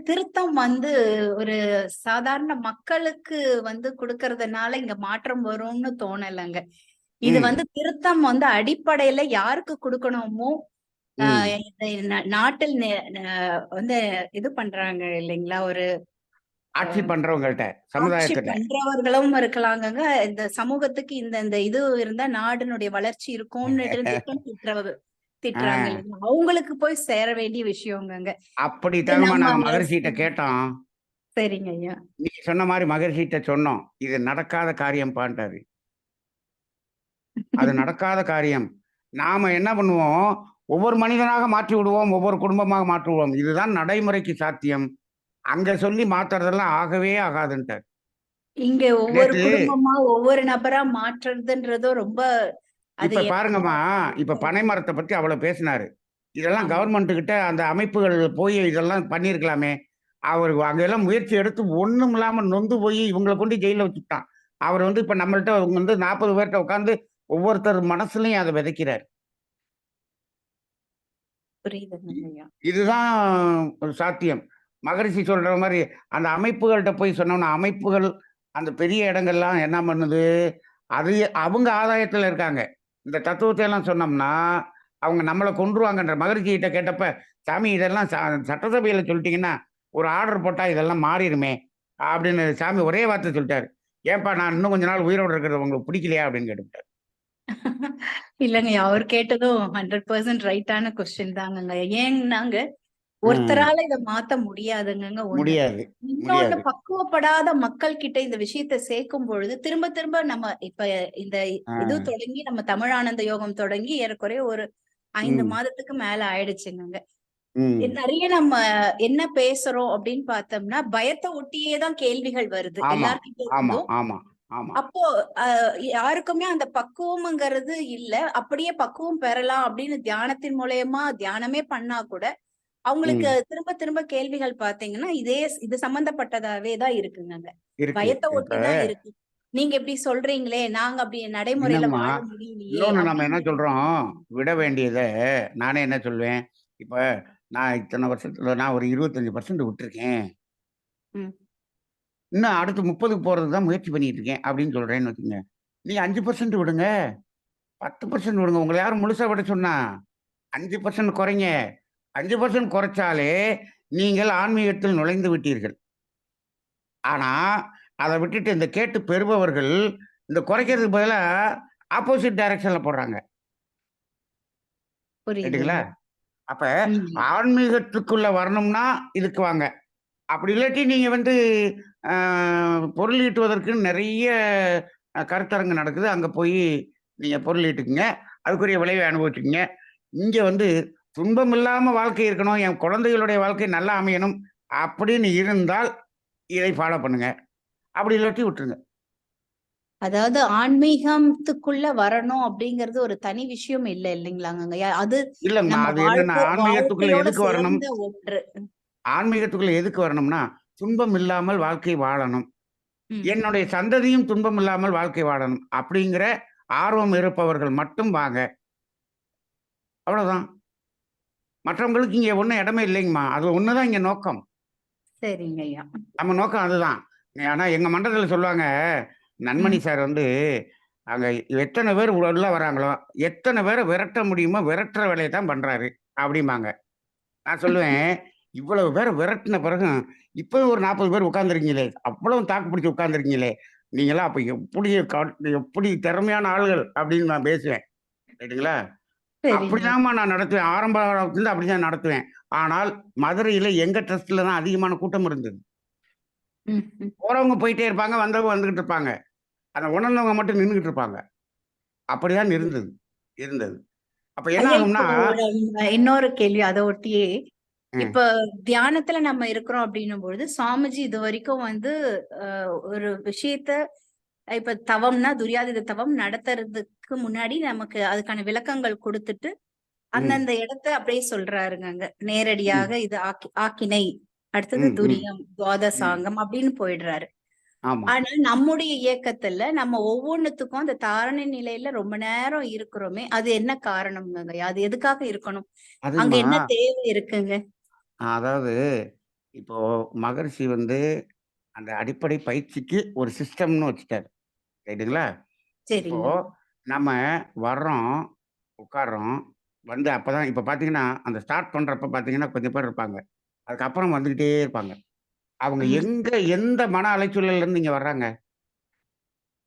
திருத்தம் ஒரு சாதாரண மக்களுக்கு கொடுக்கறதுனால இங்க மாற்றம் வரும்னு தோணலைங்க. இது திருத்தம் அடிப்படையில யாருக்கு கொடுக்கணுமோ, நாட்டில் இது பண்றாங்க இல்லைங்களா, ஒரு ஆட்சி பண்றவங்கள்ட்ட, சமுதாயத்துல பண்றவர்களும் இருக்கலாங்க. இந்த சமூகத்துக்கு இந்த இது இருந்தா நாட்டினுடைய வளர்ச்சி இருக்கும்னு திட்டுறாங்க. அவங்களுக்கு போய் சேர வேண்டிய விஷயங்க. அப்படித்தாங்க நாங்க மகரிஷிட்ட கேட்டோம். சரிங்க ஐயா, நீங்க சொன்ன மாதிரி மகரிஷிட்ட சொன்னோம். இது நடக்காத காரியம் பாண்டாரு. அது நடக்காத காரியம். நாம என்ன பண்ணுவோம்? ஒவ்வொரு மனிதனாக மாற்றி விடுவோம், ஒவ்வொரு குடும்பமாக மாற்றி விடுவோம். இதுதான் நடைமுறைக்கு சாத்தியம். அங்க சொல்லி மாத்துறதெல்லாம் ஆகவே ஆகாதுன்ட்டார். இங்க ஒவ்வொரு குடும்பமா ஒவ்வொரு நபரா மாற்றுறதுன்றதும் ரொம்ப. இப்ப பாருங்கம்மா, இப்ப பனை மரத்தை பத்தி அவ்வளவு பேசினாரு. இதெல்லாம் கவர்மெண்ட் கிட்ட அந்த அமைப்புகள் போய் இதெல்லாம் பண்ணிருக்கலாமே. அவர் அங்கெல்லாம் முயற்சி எடுத்து ஒண்ணும் இல்லாம நொந்து போய் இவங்களை கொண்டு ஜெயில வச்சுட்டான். அவர் இப்ப நம்மள்ட்ட 40 பேர்கிட்ட உட்கார்ந்து ஒவ்வொருத்தர் மனசுலயும் அதை விதைக்கிறார். இதுதான் ஒரு சாத்தியம். மகரிஷி சொல்ற மாதிரி அந்த அமைப்புகள்கிட்ட போய் சொன்னோம்னா, அமைப்புகள் அந்த பெரிய இடங்கள்லாம் என்ன பண்ணுது? அது அவங்க ஆதாயத்துல இருக்காங்க. இந்த தத்துவத்தை எல்லாம் சொன்னோம்னா அவங்க நம்மளை கொன்றுவாங்கன்ற. மகரிஷி கிட்ட கேட்டப்ப, சாமி இதெல்லாம் சட்டசபையில சொல்லிட்டீங்கன்னா ஒரு ஆர்டர் போட்டா இதெல்லாம் மாறிடுமே அப்படின்னு சாமி ஒரே வார்த்தை சொல்லிட்டாரு. ஏன்பா, நான் இன்னும் கொஞ்ச நாள் உயிரோடு இருக்கிறது உங்களுக்கு பிடிக்கலையா அப்படின்னு கேட்டுவிட்டார். இல்லைங்க அவர் கேட்டதும் 100% ரைட்டான கொஸ்டின் தாங்கங்க. ஏன்னாங்க ஒருத்தரால இத மாத்த முடியாதுங்க ஒண்ணு. முடியாது இன்னொன்னு முடியாது. பக்குவப்படாத மக்கள் கிட்ட இந்த விஷயத்த சேர்க்கும் பொழுது திரும்ப திரும்ப நம்ம இப்ப இந்த இது தொடங்கி நம்ம தமிழானந்த யோகம் தொடங்கி ஏறக்குறைய ஒரு 5 மாதத்துக்கு மேல ஆயிடுச்சுங்க. நிறைய நம்ம என்ன பேசுறோம் அப்படின்னு பார்த்தோம்னா பயத்தை ஒட்டியே தான் கேள்விகள் வருது ஆமா எல்லார்கிட்ட ஆமா இருந்தும். ஆமா ஆமா அப்போ யாருக்குமே அந்த பக்குவம்ங்கிறது இல்ல. அப்படியே பக்குவம் பெறலாம் அப்படின்னு தியானத்தின் மூலயமா தியானமே பண்ணா கூட அவங்களுக்கு திரும்ப திரும்ப கேள்விகள் பாத்தீங்கன்னா இது சம்பந்தப்பட்டதாவே தான் இருக்குங்க. இருக்கு. பயத்தை இப்ப ஒட்டிதான் இருக்கு. நீங்க இப்படி சொல்றீங்களே நாங்க அப்படி நடைமுறையில என்னம்மா வாழ முடியலையே இன்னொன்னு நம்ம என்ன அப்படின்னு. சொல்றோம், விட வேண்டியத நானே என்ன சொல்வேன், இப்ப நான் இத்தனை வருஷத்துல நான் ஒரு 25% விட்டுருக்கேன். ம். இன்னும் அடுத்து 30க்கு போறதுக்கு தான் முயற்சி பண்ணிட்டு இருக்கேன் அப்படின்னு சொல்றேன்னு வச்சுக்கங்க. நீங்க 5% விடுங்க, 10% விடுங்க. உங்களை யாரும் முழுசா விட சொன்னா? 5% குறைங்க. 5% குறைச்சாலே நீங்கள் ஆன்மீகத்தில் நுழைந்து விட்டீர்கள். ஆனா, அத விட்டுட்டு இந்த கேட்டு பெறுபவர்கள், இந்த குறைக்கிறதுக்கு பதிலா ஆப்போசிட் டைரக்ஷன்ல போடுறாங்க. ரைட்டுங்களா? புரியுதுங்க. அப்ப ம். ஆன்மீகத்துக்குள்ள வரணும்னா இதுக்கு வாங்க. அப்படி இல்லாட்டி நீங்க வந்து அ பொருள் ஈட்டுவதற்குன்னு நெறைய கருத்தரங்கு நடக்குது. அங்க போயி நீங்க பொருள் ஈட்டுக்குங்க. அதுக்குரிய விளைவை அனுபவிச்சுக்கங்க. இங்க வந்து துன்பம் இல்லாம வாழ்க்கை இருக்கணும், என் குழந்தைகளுடைய வாழ்க்கை நல்லா அமையணும் அப்படின்னு இருந்தால், இதை ஃபாலோ பண்ணுங்க. அப்படி இல்லாட்டி விட்டுருங்க. அதாவது ஆன்மீகத்துக்குள்ள வரணும் அப்படிங்கிறது ஒரு தனி விஷயம் இல்ல இல்லைங்களாங்க. அது இல்லங்கம்மா. நம்ம அது என்னன்னா, ஆன்மீகத்துக்குள்ள வாழ்க்கையோட எதுக்கு வரணும்? சேர்ந்த ஒன்று. ஆன்மீகத்துக்குள்ள எதுக்கு வரணும்னா, துன்பம் இல்லாமல் வாழ்க்கை வாழணும். ம். என்னுடைய சந்ததியும் துன்பம் இல்லாமல் வாழ்க்கை வாழணும். அப்படிங்கிற ஆர்வம் இருப்பவர்கள் மட்டும் வாங்க. அவ்வளவுதான். மற்றவங்களுக்கு இங்க ஒண்ணும் இடமே இல்லைங்கம்மா. அது ஒண்ணுதான் இங்க நோக்கம். சரிங்க ஐயா. நம்ம நோக்கம் அதுதான். ஆனா எங்க மண்டலத்துல சொல்லுவாங்க, நன்மணி சார் வந்து அங்க எத்தனை பேர் உள்ள வராங்களோ, எத்தனை பேரை விரட்ட முடியுமோ விரட்டுற வேலைய தான் பண்றாரு அப்படிம்பாங்க. நான் சொல்லுவேன், இவ்வளவு பேரை விரட்டின பிறகும், இப்பவும் ஒரு 40 பேர் உட்கார்ந்துருக்கீங்களே, அவ்வளவு தாக்கு பிடிச்சு உட்கார்ந்துருக்கீங்களே, நீங்கலாம் அப்ப எப்படி திறமையான ஆளுகள் அப்படின்னு நான் பேசுவேன். ரைட்டுங்களா? சரிங்க. அப்படிதாம்மா நான் நடத்துவேன். ஆரம்ப காலத்துல அப்படிதான் நடத்துவேன். ஆனால் மதுரையில எங்க ட்ரஸ்ட்ல தான் அதிகமான கூட்டம் இருந்தது. ம், ம். போறவங்க போயிட்டே இருப்பாங்க, வந்தவங்க வந்துகிட்டு இருப்பாங்க. ஆனா உணர்ந்தவங்க மட்டும் நின்னுகிட்டு இருப்பாங்க. அப்படிதான் இருந்தது இருந்தது. அப்ப என்ன ஐயா இப்போ ஆகும்னா இன்னொரு கேள்வி அதை ஒட்டியே ம், இப்ப தியானத்துல நம்ம இருக்கிறோம் அப்படின்னும் பொழுது சுவாமிஜி இது வரைக்கும் வந்து ஒரு விஷயத்த இப்ப தவம்னா துரியாதித தவம் நடத்துறதுக்கு முன்னாடி நமக்கு அதுக்கான விளக்கங்கள் கொடுத்துட்டு ம், அந்தந்த இடத்த அப்படியே சொல்றாருங்க அங்க நேரடியாக ம், இது ஆக்கினை அடுத்தது ம், ம், துரியம் ம். துவாதசாங்கம் அப்படின்னு போயிடுறாரு. ஆமா. ஆனா நம்முடைய இயக்கத்துல நம்ம ஒவ்வொன்னுத்துக்கும் அந்த தாரணை நிலையில ரொம்ப நேரம் இருக்கிறோமே அது என்ன காரணம்ங்க? அது எதுக்காக இருக்கணும்? அங்க அதுங்கம்மா, என்ன தேவை இருக்குங்க? அதாவது இப்போ மகரிஷி வந்து அந்த அடிப்படை பயிற்சிக்கு ஒரு சிஸ்டம்னு வச்சுட்டாரு. ரைட்டுங்களா? இப்போ சரிங்க. நம்ம வர்றோம், உட்கார்றோம். வந்து அப்பதான் இப்ப பார்த்தீங்கன்னா, அந்த ஸ்டார்ட் பண்றப்ப பார்த்தீங்கன்னா, கொஞ்சம் பேர் இருப்பாங்க. அதுக்கப்புறம் வந்துகிட்டே இருப்பாங்க. அவங்க ம். எந்த மன அலைச்சூழல்ல இருந்து இங்க வர்றாங்க?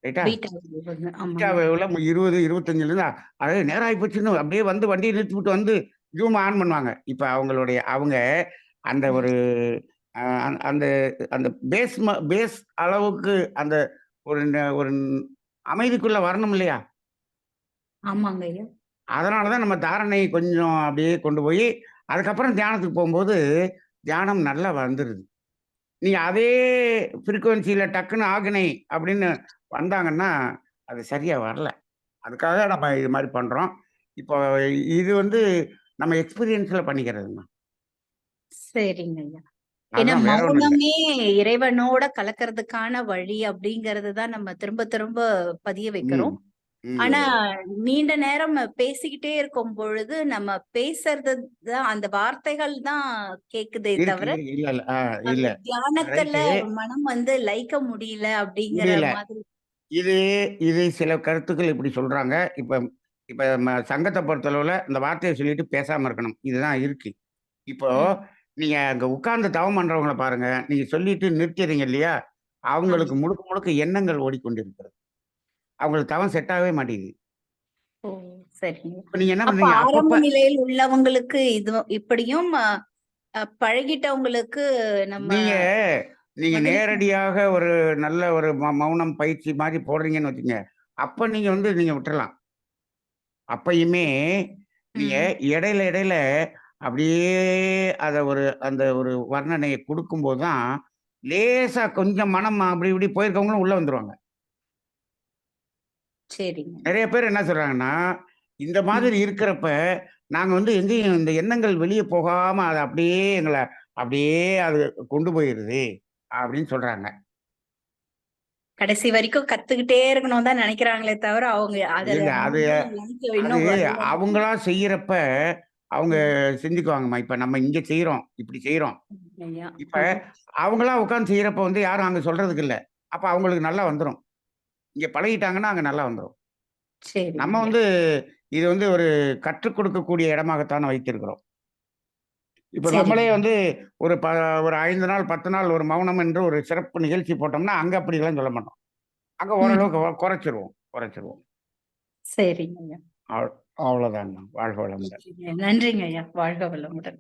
ரைட்டா? பீட்டா பீட்டா ஆமாங்க. வேவ்ல 20, 25ல அதாவது நேரம் ஆயிப்போச்சுன்னு அப்படியே வந்து வண்டிய நிறுத்திவிட்டு வந்து ஜூம் ஆன் பண்ணுவாங்க. இப்ப அவங்க அந்த ஒரு அ அந்த அந்த பேஸ் அளவுக்கு அந்த ஒரு அமைதிக்குள்ள வரணும் இல்லையா? ஆமாங்க ஐயா. அதனால தான் நம்ம தாரணை கொஞ்சம் அப்படியே கொண்டு போய், அதுக்கப்புறம் தியானத்துக்கு போம்போது, தியானம் நல்லா வந்துருது. நீங்க அதே ஃப்ரீக்வென்சில டக்குன்னு ஆக்னை அப்படின்னு வந்தாங்கன்னா, அது சரியா வரல. அதுக்காக நம்ம இது மாரி பண்றோம். இப்போ இது வந்து நம்ம எக்ஸ்பீரியன்ஸ்ல பண்ணிக்கிறதுங்க. சரிங்க ஐயா. ஏன்னா அதுதான் வேற ஒண்ணும் இல்ல. மௌனமே இறைவனோட கலக்கறதுக்கான வழி அப்படிங்கறது தான் நம்ம திரும்ப திரும்ப பதிய ம். வைக்கிறோம். ம். ஆனா நீண்ட நேரம் பேசிக்கிட்டே இருக்கும் பொழுது நம்ம பேசுறது தான் அந்த வார்த்தைகள் தான் கேக்குதே இருக்கு, தவிர இருக்கு. இல்ல, இல்ல. இல்ல. அந்த தியானத்துல ரைட்டு. மனம் வந்து லயிக்க முடியல அப்படிங்கிற முடியல. மாதிரி. இது இது சில கருத்துக்கள் இப்படி சொல்றாங்க. இப்ப இப்ப சங்கத்த பொறுத்தளவுல இந்த வார்த்தைய சொல்லிட்டு பேசாம இருக்கணும். இதுதான் இருக்கு. இப்போ ம். நீங்க அங்க உட்கார்ந்து தவம் பண்றவங்கள பாருங்க. நீங்க சொல்லிட்டு நிறுத்திறீங்க இல்லையா? ஆமா. அவங்களுக்கு முழுக்க முழுக்க எண்ணங்கள் ஓடிக்கொண்டிருக்கிறது. அவங்களுக்கு தவம் செட் ஆகவே மாட்டேங்குது. ஓ சரிங்க. இப்ப நீங்க என்ன அப்ப பண்றீங்க ஆரம்ப அப்பப்ப நிலையில் உள்ளவங்களுக்கு இது இப்படியும் பழகிட்டவங்களுக்கு நம்ம நீங்க நீங்க மகிழ்ச்சி. நேரடியாக ஒரு நல்ல ஒரு மௌனம் பயிற்சி மாதிரி போடுறீங்கன்னு வச்சுங்க, அப்ப நீங்க நீங்க விட்டுறலாம். அப்பயுமே நீங்க ம். இடையில இடையில அப்படியே அத அந்த ஒரு வர்ணனைய குடுக்கும்போது தான், லேசா கொஞ்சம் மனம் அப்படி இப்படி போயிருக்கவங்களும் உள்ள வந்துருவாங்க. சரிங்க. நெறைய பேர் என்ன சொல்றாங்கன்னா, இந்த மாதிரி ம். இருக்கிறப்ப, நாங்க எங்கேயும் இந்த எண்ணங்கள் வெளிய போகாம அத அப்படியே அப்படியே அது கொண்டு போயிருது அப்படின்னு சொல்றாங்க. கடைசி வரைக்கும் கத்துக்கிட்டே இருக்கணும் தான் நினைக்கிறாங்களே தவிர, அவங்க அதுல இல்லங்க. அது மூழ்கி லைஃப்ல அது இன்னும் வரல. அவங்களா செய்யறப்ப, அவங்க ம். செஞ்சுக்குவாங்கம்மா. இப்ப நம்ம இங்க செய்றோம், இப்படி செய்றோம். ஐயா. இப்ப அவங்களா உட்கார்ந்து செய்யறப்ப யாரும் அங்க சொல்றதுக்கு இல்ல. அப்ப அவங்களுக்கு நல்லா வந்துரும். இங்க பழகிட்டாங்கன்னா, அங்க நல்லா வந்துரும். நம்ம சரிங்க. இது ஒரு கற்றுக் கொடுக்கக்கூடிய இடமாகத்தான் வைத்திருக்கிறோம். இப்ப நம்மளே சரிங்க. ஒரு ஒரு 5 நாள், 10 நாள் ஒரு மௌனம் என்று ஒரு சிறப்பு நிகழ்ச்சி போட்டோம்னா, அங்க அப்படிலாம் சொல்ல மாட்டோம். அங்க ம். ஓரளவுக்கு குறைச்சிருவோம், குறைச்சிருவோம். சரிங்க ஐயா. அவ்வளவுதாங்க. வாழ்க வளமுடன். நன்றிங்க ஐயா. வாழ்க வளமுடன்.